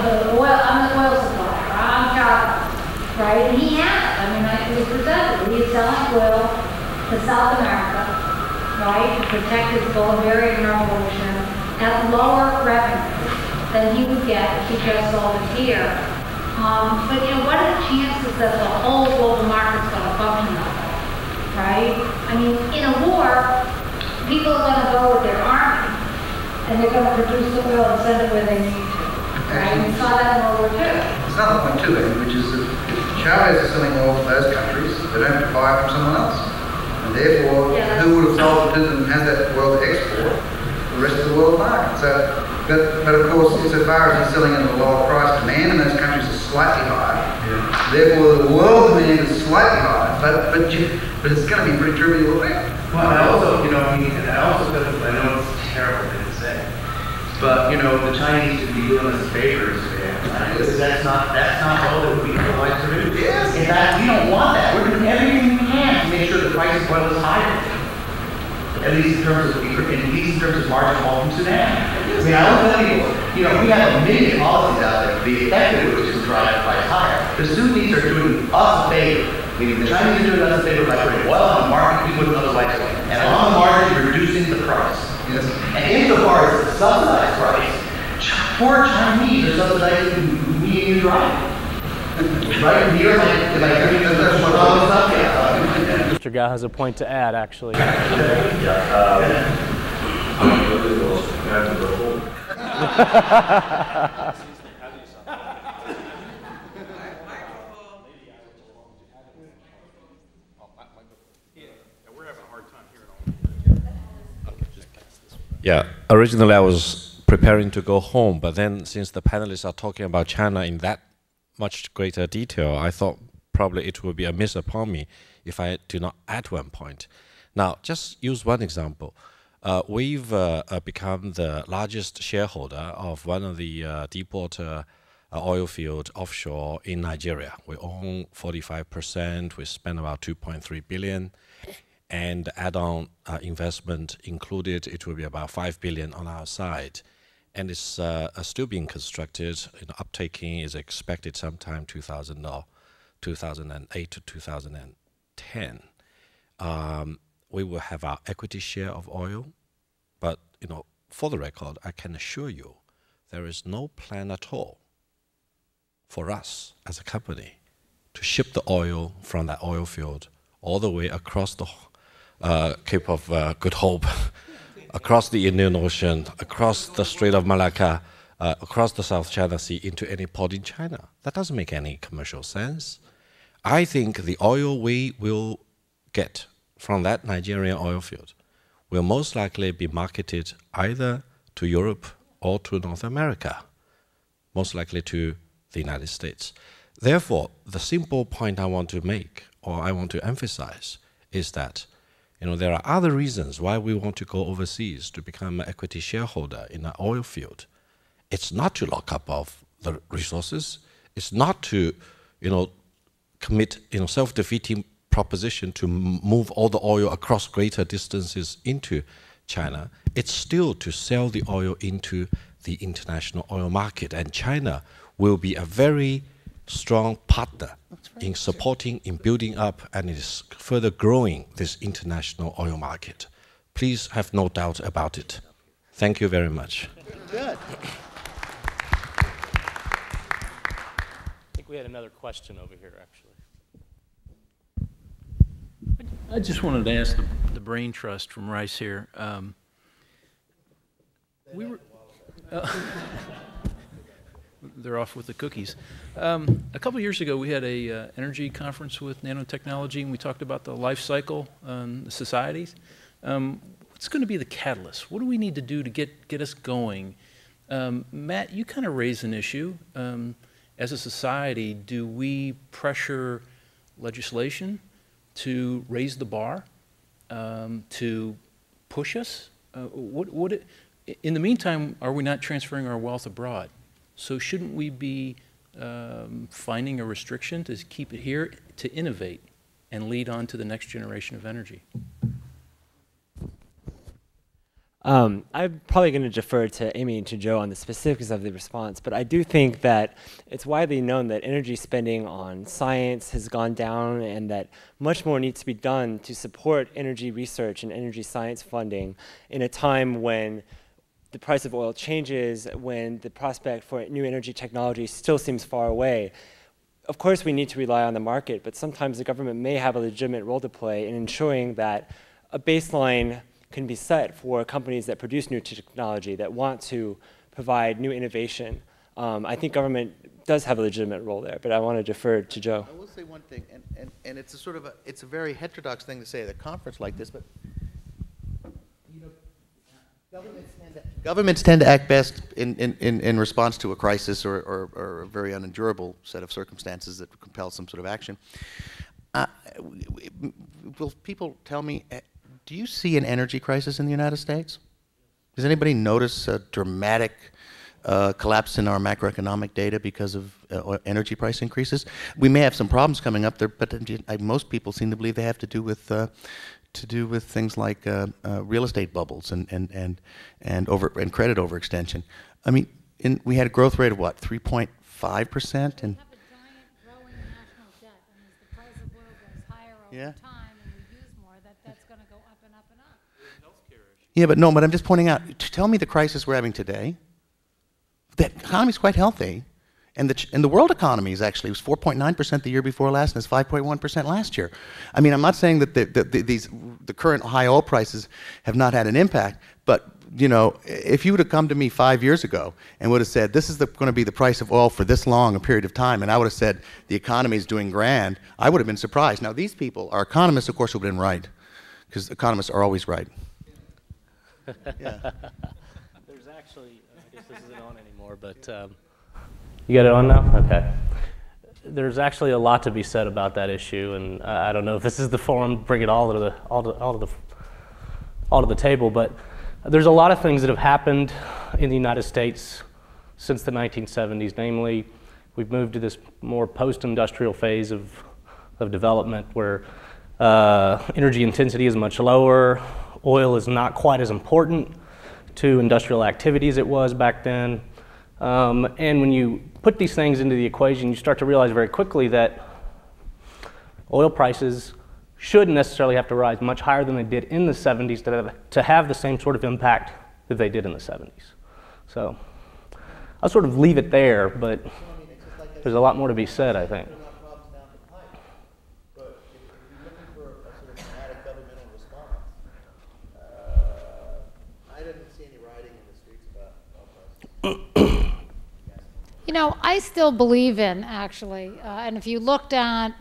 the oil. I'm the oil supplier. I'm Charlie, right? And he has. I mean, it was presented. He is selling oil to South America, right, to protect his Bolivarian revolution at lower revenue than he would get if he just sold it here. But you know, what are the chances that the whole global market's going to function that way, right? I mean, in a war, people are going to go with their army, and they're going to produce the oil and send it where they need to, right? We saw that in World War II. There's another point too, which is that Chavez is selling oil to those countries that don't have to buy it from someone else. And therefore, who would have sold it to them has that oil to export the rest of the world market. So, but of course, insofar as he's selling at a lower price, demand in those countries is slightly higher. Yeah. Therefore, the world demand is slightly higher, but it's going to be pretty trivial effect. Well, I also, you know, I know it's terrible thing to say, but you know, the Chinese should be doing us favors today. Right? That's not all that we like to do. Yes. In fact, we don't want that. We're doing everything we can to make sure the price of oil is higher. At least in terms of marginal oil from Sudan. I mean, I don't tell people, you know, we have a million policies out there. The effective which is to drive the price higher. The Sunnis are doing us a favor. Meaning the Chinese are doing us a favor by putting oil on the market we wouldn't otherwise do. And on the margin, reducing the price. Yes. And insofar as the subsidized price, poor Chinese are subsidizing me and you driving. Right? Here, like, Mr. Gao has a point to add, actually. Yeah, originally I was preparing to go home, but then since the panelists are talking about China in that much greater detail, I thought probably it would be amiss upon me if I do not add one point. Now, just use one example. We've become the largest shareholder of one of the deepwater oil field offshore in Nigeria. We own 45%. We spend about 2.3 billion. And add-on investment included, it will be about 5 billion on our side. And it's still being constructed. You know, uptaking is expected sometime 2008 to 2010. We will have our equity share of oil, but you know, for the record, I can assure you, there is no plan at all for us as a company to ship the oil from that oil field all the way across the Cape of Good Hope, across the Indian Ocean, across the Strait of Malacca, across the South China Sea into any port in China. That doesn't make any commercial sense. I think the oil we will get from that Nigerian oil field will most likely be marketed either to Europe or to North America, most likely to the United States. Therefore, the simple point I want to make, or I want to emphasize, is that there are other reasons why we want to go overseas to become an equity shareholder in an oil field. It's not to lock up of the resources. It's not to, commit, self-defeating proposition to move all the oil across greater distances into China. It's still to sell the oil into the international oil market, and China will be a very strong partner in supporting, in building up, and is further growing this international oil market. Please have no doubt about it. Thank you very much. Good. I think we had another question over here, actually. I just wanted to ask the Brain Trust from Rice here. they're off with the cookies. A couple years ago, we had a energy conference with nanotechnology, and we talked about the life cycle the societies. What's going to be the catalyst? What do we need to do to get us going? Matt, you kind of raised an issue. As a society, do we pressure legislation to raise the bar, to push us? In the meantime, are we not transferring our wealth abroad? So shouldn't we be finding a restriction to keep it here, to innovate and lead on to the next generation of energy? I'm probably going to defer to Amy and to Joe on the specifics of the response, but I do think that it's widely known that energy spending on science has gone down and that much more needs to be done to support energy research and energy science funding in a time when the price of oil changes, when the prospect for new energy technology still seems far away. Of course, we need to rely on the market, but sometimes the government may have a legitimate role to play in ensuring that a baseline can be set for companies that produce new technology, that want to provide new innovation. I think government does have a legitimate role there, but I want to defer to Joe. I will say one thing, and it's a sort of it's a very heterodox thing to say at a conference like this, but you know, governments tend to act best in response to a crisis or a very unendurable set of circumstances that compel some sort of action. Will people tell me, do you see an energy crisis in the United States? Does anybody notice a dramatic collapse in our macroeconomic data because of energy price increases? We may have some problems coming up there, but most people seem to believe they have to do with things like real estate bubbles and credit overextension. I mean, we had a growth rate of what, 3.5%, and yeah. Yeah, but I'm just pointing out, tell me the crisis we're having today. The economy is quite healthy, and the world economy is actually was 4.9% the year before last, and it's 5.1% last year. I mean, I'm not saying that the current high oil prices have not had an impact, but you know, if you would have come to me 5 years ago and would have said, this is going to be the price of oil for this long a period of time, and I would have said the economy is doing grand, I would have been surprised. Now, these people, our economists, of course, would have been right, because economists are always right. Yeah. There's actually, I guess this isn't on anymore, but you got it on now? Okay. There's actually a lot to be said about that issue, and I don't know if this is the forum to bring it all to the table, but there's a lot of things that have happened in the United States since the 1970s. Namely, we've moved to this more post-industrial phase of development where energy intensity is much lower. Oil is not quite as important to industrial activity as it was back then. And when you put these things into the equation, you start to realize very quickly that oil prices shouldn't necessarily have to rise much higher than they did in the 70s to have the same sort of impact that they did in the 70s. So I'll sort of leave it there, but there's a lot more to be said, I think. You know, I still believe in, actually, and if you looked at,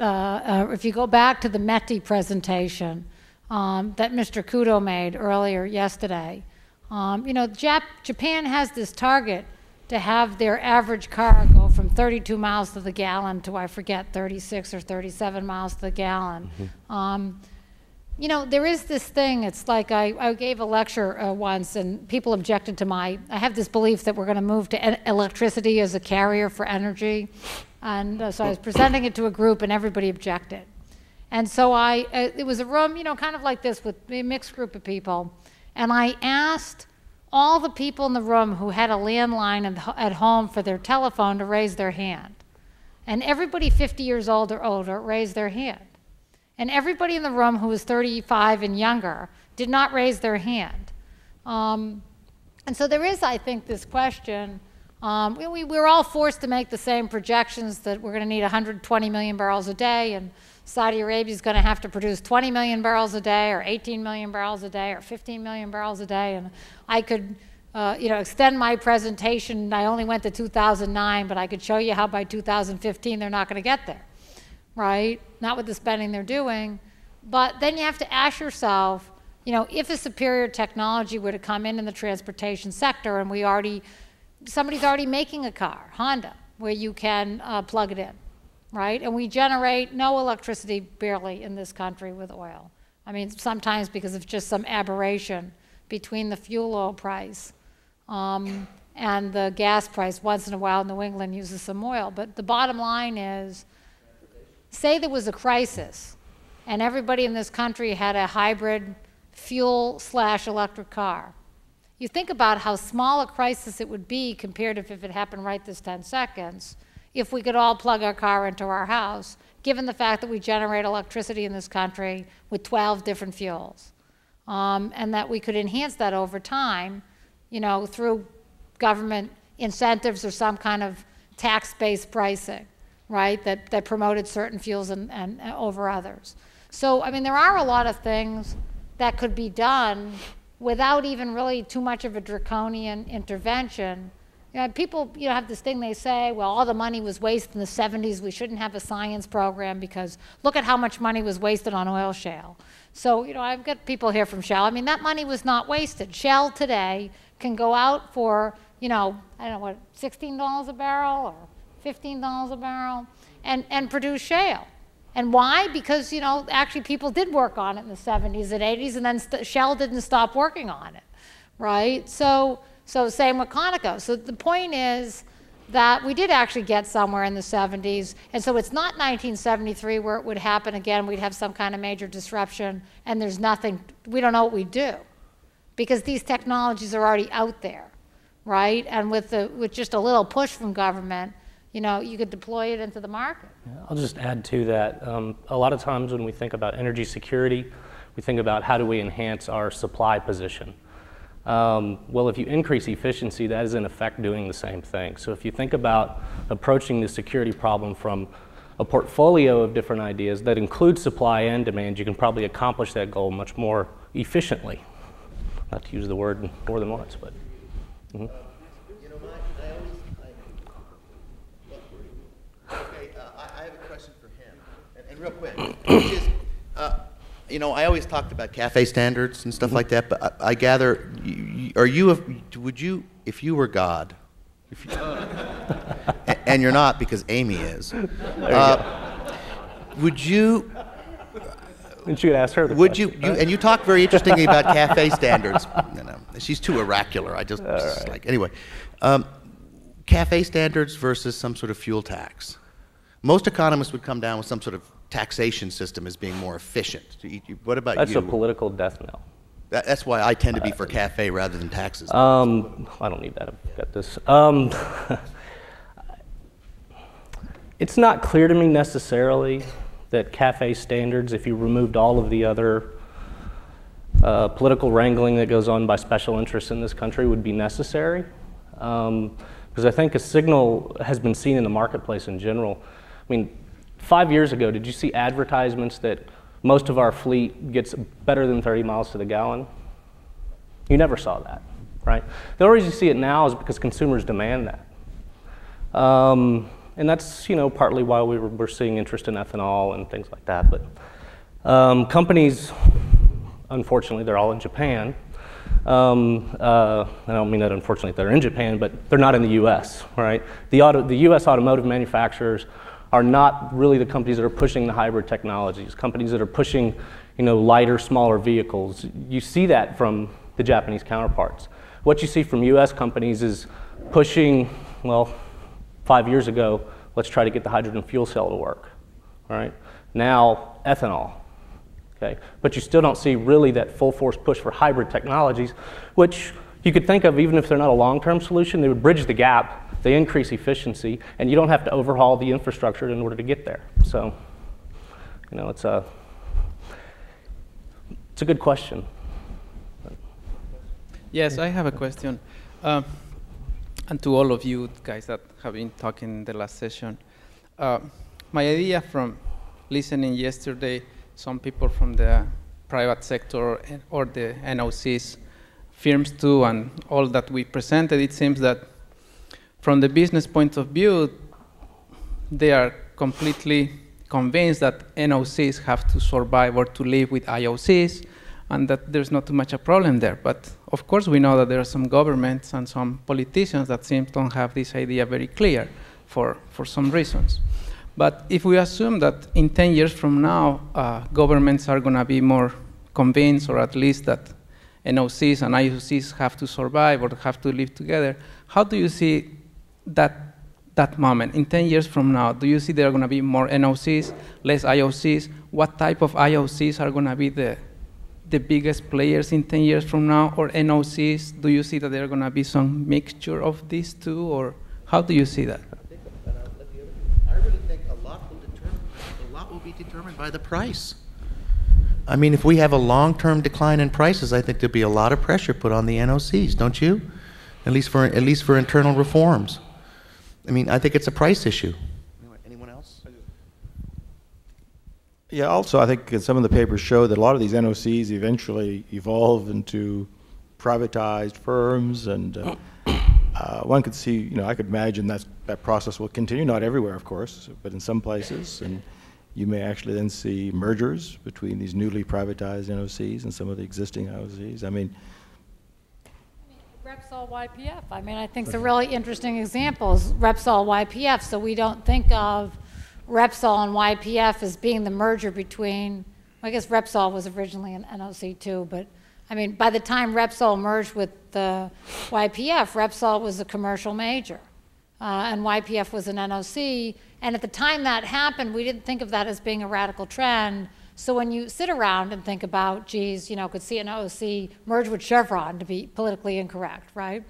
if you go back to the METI presentation that Mr. Kudo made earlier yesterday, you know, Japan has this target to have their average car go from 32 miles to the gallon to, I forget, 36 or 37 miles to the gallon. Mm-hmm. You know, there is this thing, it's like I gave a lecture once and people objected to I have this belief that we're going to move to electricity as a carrier for energy. And so I was presenting it to a group and everybody objected. And so it was a room, you know, kind of like this with a mixed group of people. And I asked all the people in the room who had a landline at home for their telephone to raise their hand. And everybody 50 years old or older raised their hand. And everybody in the room who was 35 and younger did not raise their hand. And so there is, I think, this question. We're all forced to make the same projections that we're going to need 120 million barrels a day, and Saudi Arabia is going to have to produce 20 million barrels a day, or 18 million barrels a day, or 15 million barrels a day. And I could extend my presentation. I only went to 2009, but I could show you how by 2015 they're not going to get there, right? Not with the spending they're doing. But then you have to ask yourself, if a superior technology were to come in the transportation sector, and somebody's already making a car, Honda, where you can plug it in, right? And we generate no electricity barely in this country with oil. I mean, sometimes because of just some aberration between the fuel oil price and the gas price. Once in a while, New England uses some oil. But the bottom line is, say there was a crisis and everybody in this country had a hybrid fuel/electric car. You think about how small a crisis it would be compared to if it happened right this 10 seconds, if we could all plug our car into our house, given the fact that we generate electricity in this country with 12 different fuels. And that we could enhance that over time, through government incentives or some kind of tax-based pricing, right, that promoted certain fuels and over others. So, I mean, there are a lot of things that could be done without even really too much of a draconian intervention. People have this thing they say, well, all the money was wasted in the 70s, we shouldn't have a science program because look at how much money was wasted on oil shale. So, I've got people here from Shell. I mean, that money was not wasted. Shell today can go out for, I don't know what, $16 a barrel or $15 a barrel and produce shale. And why? Because, actually people did work on it in the 70s and 80s, and then Shell didn't stop working on it, right? So same with Conoco. So the point is that we did actually get somewhere in the 70s, and so it's not 1973 where it would happen again. We'd have some kind of major disruption, and there's nothing, we don't know what we'd do, because these technologies are already out there, right? And with just a little push from government, you could deploy it into the market. Yeah, I'll just add to that. A lot of times when we think about energy security, we think about how do we enhance our supply position. Well, if you increase efficiency, that is in effect doing the same thing. So if you think about approaching the security problem from a portfolio of different ideas that includes supply and demand, you can probably accomplish that goal much more efficiently. Not to use the word more than once, but. Mm-hmm. I have a question for him, and real quick, which is, I always talked about cafe standards and stuff like that, but I gather, would you, if you were God, and you're not because Amy is, would you? And she would ask her the would question, you, and you talk very interestingly about cafe standards. She's too oracular. Anyway, cafe standards versus some sort of fuel tax. Most economists would come down with some sort of taxation system as being more efficient. What about you? That's a political death knell. That's why I tend to be for cafe rather than taxes. I don't need that. I've got this. It's not clear to me necessarily that cafe standards, if you removed all of the other political wrangling that goes on by special interests in this country, would be necessary. Because I think a signal has been seen in the marketplace in general. I mean, 5 years ago, did you see advertisements that most of our fleet gets better than 30 miles to the gallon? You never saw that, right? The only reason you see it now is because consumers demand that. And that's, partly why we're seeing interest in ethanol and things like that. But companies, unfortunately, they're all in Japan. I don't mean that unfortunately they're in Japan, but they're not in the U.S., right? The U.S. automotive manufacturers are not really the companies that are pushing the hybrid technologies, companies that are pushing, lighter, smaller vehicles. You see that from the Japanese counterparts. What you see from U.S. companies is pushing, 5 years ago, let's try to get the hydrogen fuel cell to work, all right? Now, ethanol, okay? But you still don't see really that full force push for hybrid technologies, which you could think of, even if they're not a long-term solution, they would bridge the gap. They increase efficiency, and you don't have to overhaul the infrastructure in order to get there. So, it's a good question. Yes, I have a question. And to all of you guys that have been talking in the last session. My idea from listening yesterday, some people from the private sector or the NOCs firms too, and all that we presented, it seems that from the business point of view, they are completely convinced that NOCs have to survive or to live with IOCs, and that there's not too much a problem there. But of course, we know that there are some governments and some politicians that seem to have this idea very clear for some reasons. But if we assume that in 10 years from now, governments are going to be more convinced, or at least that NOCs and IOCs have to survive or have to live together, how do you see that moment? In 10 years from now, do you see there are going to be more NOCs, less IOCs? What type of IOCs are going to be the biggest players in 10 years from now, or NOCs? Do you see that there are going to be some mixture of these two, or how do you see that? I really think a lot will be determined by the price. I mean, if we have a long-term decline in prices, I think there'll be a lot of pressure put on the NOCs, don't you? At least for internal reforms. I mean, I think it's a price issue. Anyone else? Yeah, also I think some of the papers show that a lot of these NOCs eventually evolve into privatized firms, and one could see, I could imagine that process will continue, not everywhere, of course, but in some places, and you may actually then see mergers between these newly privatized NOCs and some of the existing IOCs. I mean, Repsol YPF. I mean, I think it's a really interesting example is Repsol YPF. So we don't think of Repsol and YPF as being the merger between, I guess Repsol was originally an NOC too, but I mean, by the time Repsol merged with the YPF, Repsol was a commercial major and YPF was an NOC. And at the time that happened, we didn't think of that as being a radical trend. So when you sit around and think about, geez, could see an NOC merge with Chevron, to be politically incorrect, right?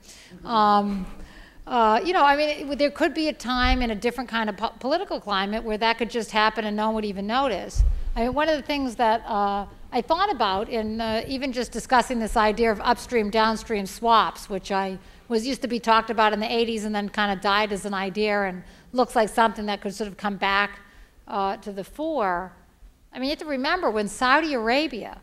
I mean, there could be a time in a different kind of political climate where that could just happen and no one would even notice. I mean, one of the things that I thought about in even just discussing this idea of upstream, downstream swaps, which used to be talked about in the 80s and then kind of died as an idea and looks like something that could sort of come back to the fore. I mean, you have to remember when Saudi Arabia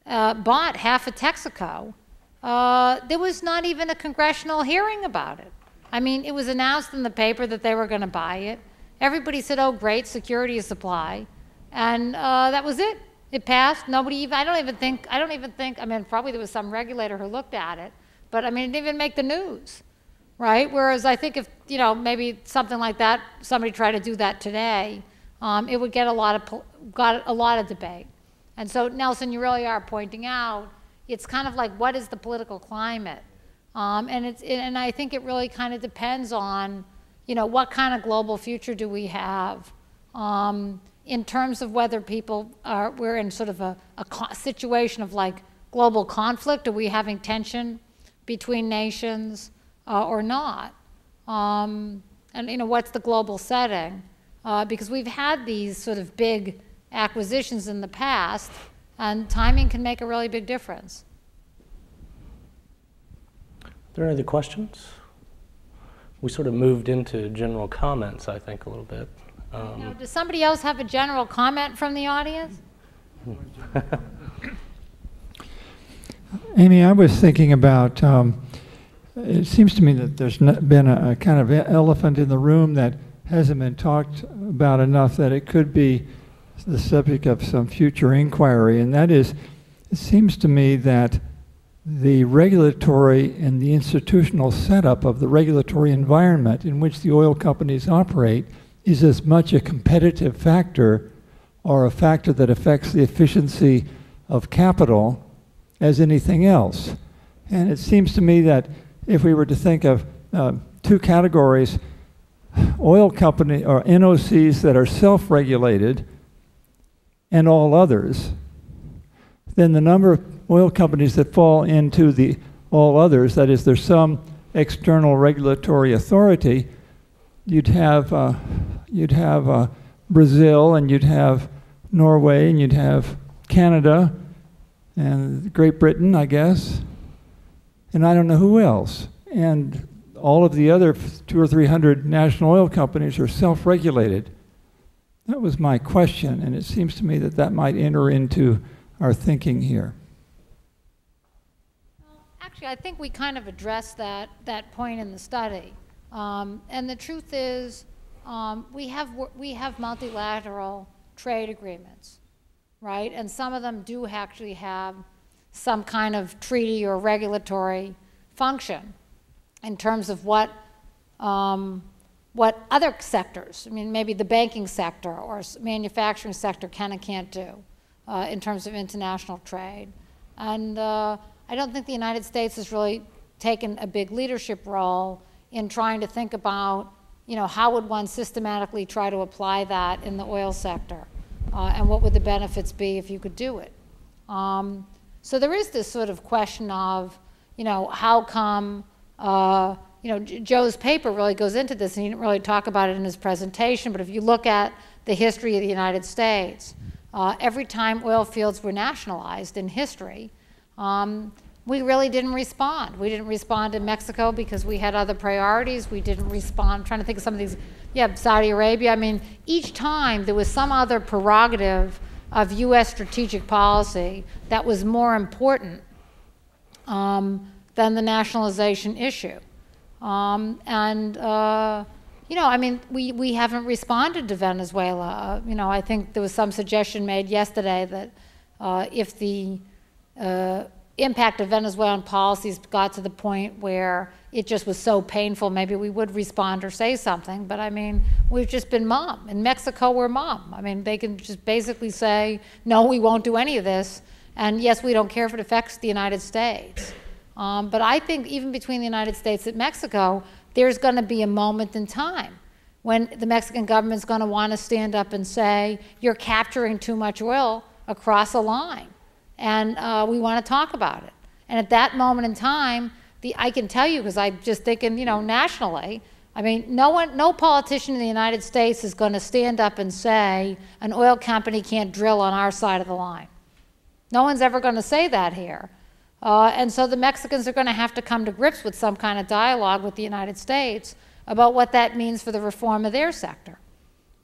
bought half of Texaco, there was not even a congressional hearing about it. I mean, it was announced in the paper that they were going to buy it. Everybody said, oh, great, security of supply. And that was it. It passed. Nobody even, I don't even think, I mean, probably there was some regulator who looked at it, but I mean, it didn't even make the news, right? Whereas I think if, maybe something like that, somebody tried to do that today, it would get a lot of debate. And so, Nelson, you really are pointing out, it's kind of like, what is the political climate? And I think it really kind of depends on, what kind of global future do we have in terms of whether we're in sort of a situation of like global conflict. Are we having tension between nations or not? And, what's the global setting? Because we've had these sort of big acquisitions in the past, and timing can make a really big difference. Are there any other questions? We sort of moved into general comments, I think, a little bit. Does somebody else have a general comment from the audience? Amy, I was thinking about, it seems to me that there's been a kind of elephant in the room that hasn't been talked about enough, that it could be the subject of some future inquiry, and that is, it seems to me that the regulatory and the institutional setup of the regulatory environment in which the oil companies operate is as much a competitive factor or a factor that affects the efficiency of capital as anything else. And it seems to me that if we were to think of two categories, oil company or NOCs that are self-regulated and all others, then the number of oil companies that fall into the all others, that is, there's some external regulatory authority, you'd have Brazil, and you'd have Norway, and you'd have Canada, and Great Britain, I guess, and I don't know who else. And all of the other 200 or 300 national oil companies are self-regulated. That was my question, and it seems to me that that might enter into our thinking here. actually, I think we kind of addressed that point in the study. And the truth is, we have multilateral trade agreements, right? And some of them do actually have some kind of treaty or regulatory function in terms of what other sectors, I mean, maybe the banking sector or manufacturing sector can and can't do in terms of international trade. And I don't think the United States has really taken a big leadership role in trying to think about, you know, how would one systematically try to apply that in the oil sector, and what would the benefits be if you could do it. So there is this sort of question of, you know, how come, you know, Joe's paper really goes into this, and he didn't really talk about it in his presentation, but if you look at the history of the United States, every time oil fields were nationalized in history, we really didn't respond. We didn't respond in Mexico because we had other priorities. We didn't respond. I'm trying to think of some of these. Yeah, Saudi Arabia. I mean, each time there was some other prerogative of U.S. strategic policy that was more important than the nationalization issue. You know, I mean, we haven't responded to Venezuela. You know, I think there was some suggestion made yesterday that if the impact of Venezuelan policies got to the point where it just was so painful, maybe we would respond or say something. But I mean, we've just been mum. In Mexico, we're mum. I mean, they can just basically say, no, we won't do any of this. And yes, we don't care if it affects the United States. But I think even between the United States and Mexico, there's going to be a moment in time when the Mexican government's going to want to stand up and say, you're capturing too much oil across a line. And we want to talk about it. And at that moment in time, I can tell you, because I'm just thinking, you know, nationally, I mean, no politician in the United States is going to stand up and say an oil company can't drill on our side of the line. No one's ever going to say that here. And so the Mexicans are going to have to come to grips with some kind of dialogue with the United States about what that means for the reform of their sector,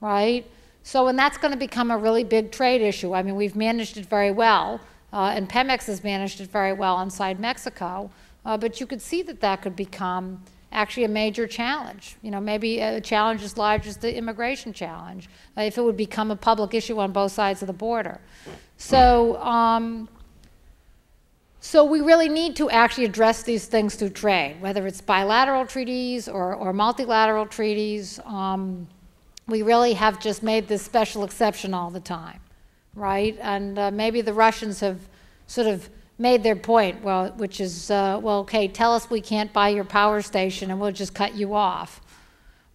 right? So, and that's going to become a really big trade issue. I mean, we've managed it very well. And Pemex has managed it very well inside Mexico, but you could see that that could become actually a major challenge. You know, maybe a challenge as large as the immigration challenge, if it would become a public issue on both sides of the border. So, so we really need to actually address these things through trade, whether it's bilateral treaties or multilateral treaties. We really have just made this special exception all the time. Right, and maybe the Russians have sort of made their point, well, which is, well, okay, tell us we can't buy your power station and we'll just cut you off,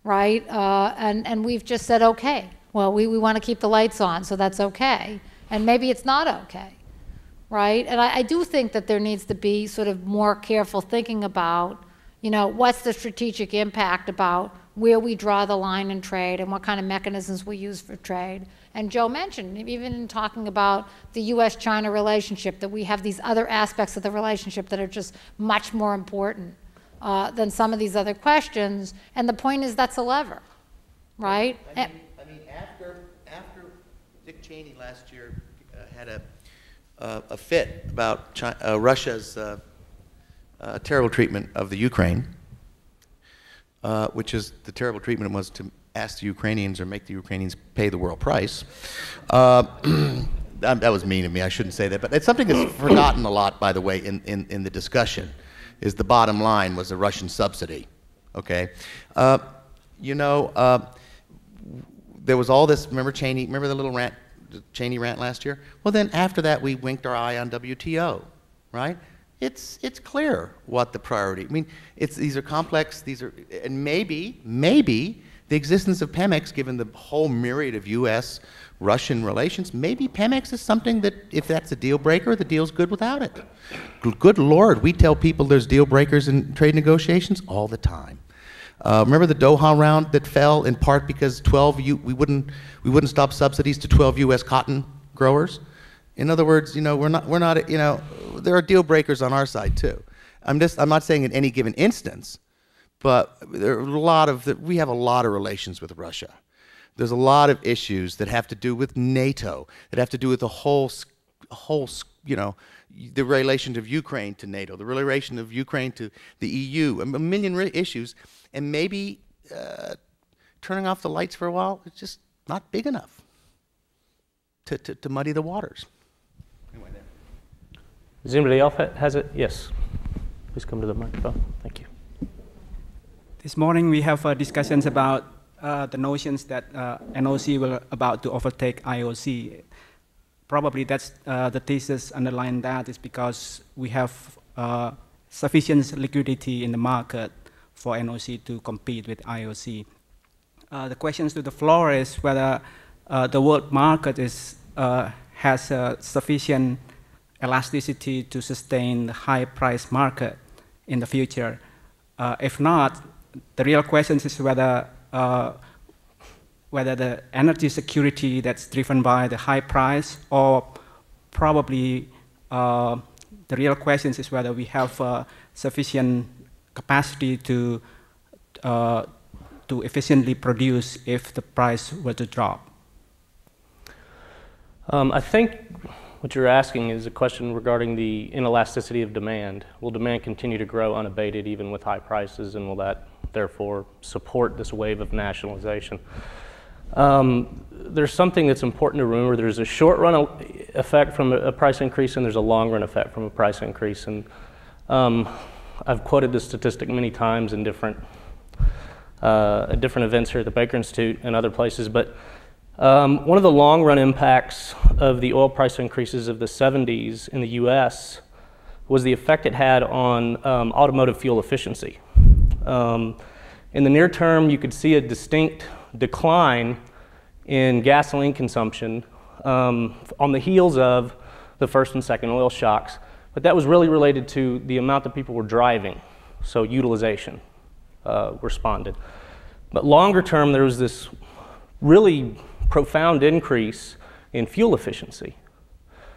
right? And we've just said, okay, well, we want to keep the lights on, so that's okay. And maybe it's not okay, right? And I do think that there needs to be sort of more careful thinking about, you know, what's the strategic impact about where we draw the line in trade and what kind of mechanisms we use for trade. And Joe mentioned, even in talking about the US-China relationship, that we have these other aspects of the relationship that are just much more important than some of these other questions. And the point is that's a lever, right? I mean after Dick Cheney last year had a fit about Russia's terrible treatment of the Ukraine, which is the terrible treatment was to ask the Ukrainians or make the Ukrainians pay the world price. That was mean of me, I shouldn't say that, but it's something that's forgotten a lot, by the way, in the discussion, is the bottom line was a Russian subsidy, okay? You know, there was all this, remember the little rant, Cheney rant last year? Well then, after that, we winked our eye on WTO, right? It's clear what the priority, I mean, these are complex, and maybe the existence of Pemex, given the whole myriad of US-Russian relations, maybe Pemex is something that, if that's a deal breaker, the deal's good without it. Good Lord, we tell people there's deal breakers in trade negotiations all the time. Remember the Doha round that fell in part because we wouldn't stop subsidies to 12 US cotton growers? In other words, you know, we're not, you know, there are deal breakers on our side too. I'm not saying in any given instance, but there are we have a lot of relations with Russia. There's a lot of issues that have to do with NATO, that have to do with the whole you know, the relation of Ukraine to NATO, the relation of Ukraine to the EU, a million issues, and maybe turning off the lights for a while is just not big enough to muddy the waters. Anyway, there. Does anybody else has it? Yes. Please come to the microphone. Thank you. This morning we have discussions about the notions that NOC will about to overtake IOC. Probably that's the thesis underlying that is because we have sufficient liquidity in the market for NOC to compete with IOC. The questions to the floor is whether the world market has sufficient elasticity to sustain the high price market in the future. If not, the real question is whether the energy security that's driven by the high price, or probably the real question is whether we have sufficient capacity to efficiently produce if the price were to drop. I think what you're asking is a question regarding the inelasticity of demand. Will demand continue to grow unabated even with high prices, and will that therefore support this wave of nationalization? There's something that's important to remember. There's a short-run effect from a price increase, and there's a long-run effect from a price increase. And I've quoted this statistic many times in different events here at the Baker Institute and other places, but one of the long-run impacts of the oil price increases of the 70s in the US was the effect it had on automotive fuel efficiency. In the near term, you could see a distinct decline in gasoline consumption on the heels of the first and second oil shocks, but that was really related to the amount that people were driving, so utilization responded. But longer term, there was this really profound increase in fuel efficiency.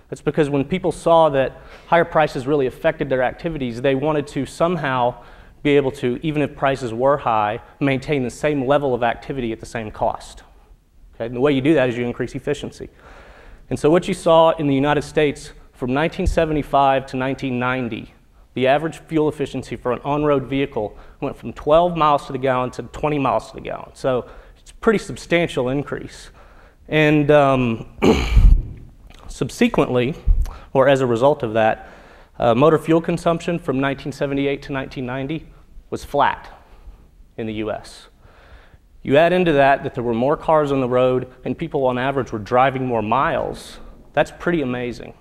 That's because when people saw that higher prices really affected their activities, they wanted to somehow be able to, even if prices were high, maintain the same level of activity at the same cost. Okay? And the way you do that is you increase efficiency. And so what you saw in the United States from 1975 to 1990, the average fuel efficiency for an on-road vehicle went from 12 miles to the gallon to 20 miles to the gallon. So it's a pretty substantial increase. And subsequently, or as a result of that, motor fuel consumption from 1978 to 1990 was flat in the US. You add into that there were more cars on the road and people on average were driving more miles. That's pretty amazing.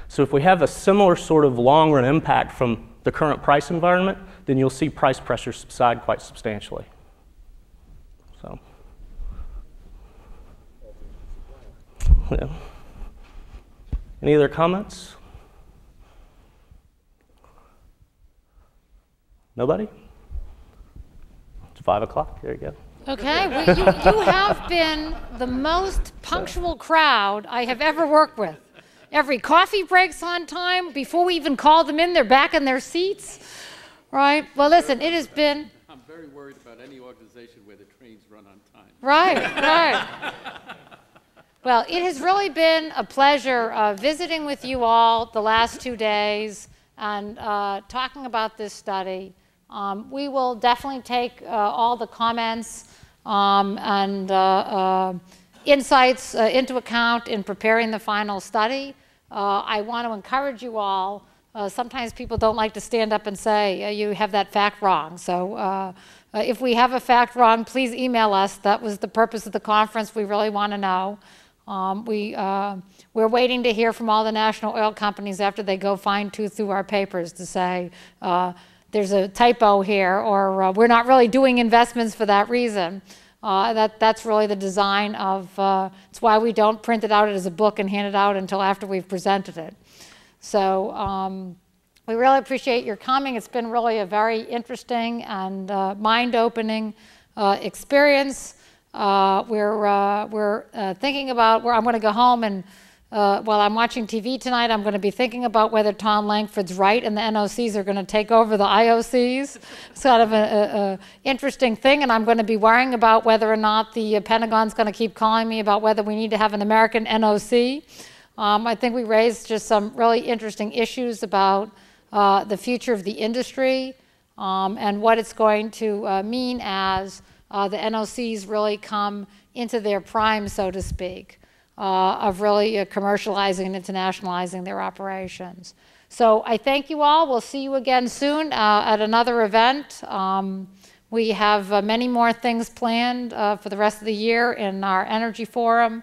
So if we have a similar sort of long-run impact from the current price environment, then you'll see price pressure subside quite substantially. So, yeah. Any other comments? Nobody? It's 5 o'clock. There you go. Okay, well, you have been the most punctual crowd I have ever worked with. Every coffee break's on time. Before we even call them in, they're back in their seats. Right? Well, listen, it has been... I'm very worried about any organization where the trains run on time. Right, right. Well, it has really been a pleasure visiting with you all the last 2 days and talking about this study. We will definitely take all the comments and insights into account in preparing the final study. I want to encourage you all. Sometimes people don't like to stand up and say, you have that fact wrong. So if we have a fact wrong, please email us. That was the purpose of the conference. We really want to know. We're waiting to hear from all the national oil companies after they go fine-tooth through our papers to say, there's a typo here, or we're not really doing investments for that reason. That's really the design of, it's why we don't print it out as a book and hand it out until after we've presented it. So we really appreciate your coming. It's been really a very interesting and mind-opening experience. We're thinking about where I'm going to go home, and while I'm watching TV tonight, I'm going to be thinking about whether Tom Langford's right and the NOCs are going to take over the IOCs. It's kind of an interesting thing, and I'm going to be worrying about whether or not the Pentagon's going to keep calling me about whether we need to have an American NOC. I think we raised just some really interesting issues about the future of the industry and what it's going to mean as the NOCs really come into their prime, so to speak, of really commercializing and internationalizing their operations. So I thank you all. We'll see you again soon at another event. We have many more things planned for the rest of the year in our Energy Forum.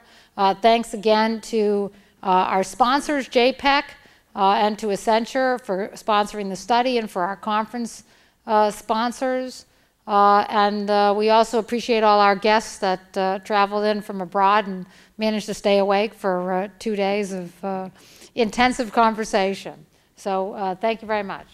Thanks again to our sponsors, JPEC, and to Accenture for sponsoring the study and for our conference sponsors. And we also appreciate all our guests that traveled in from abroad and managed to stay awake for 2 days of intensive conversation. So thank you very much.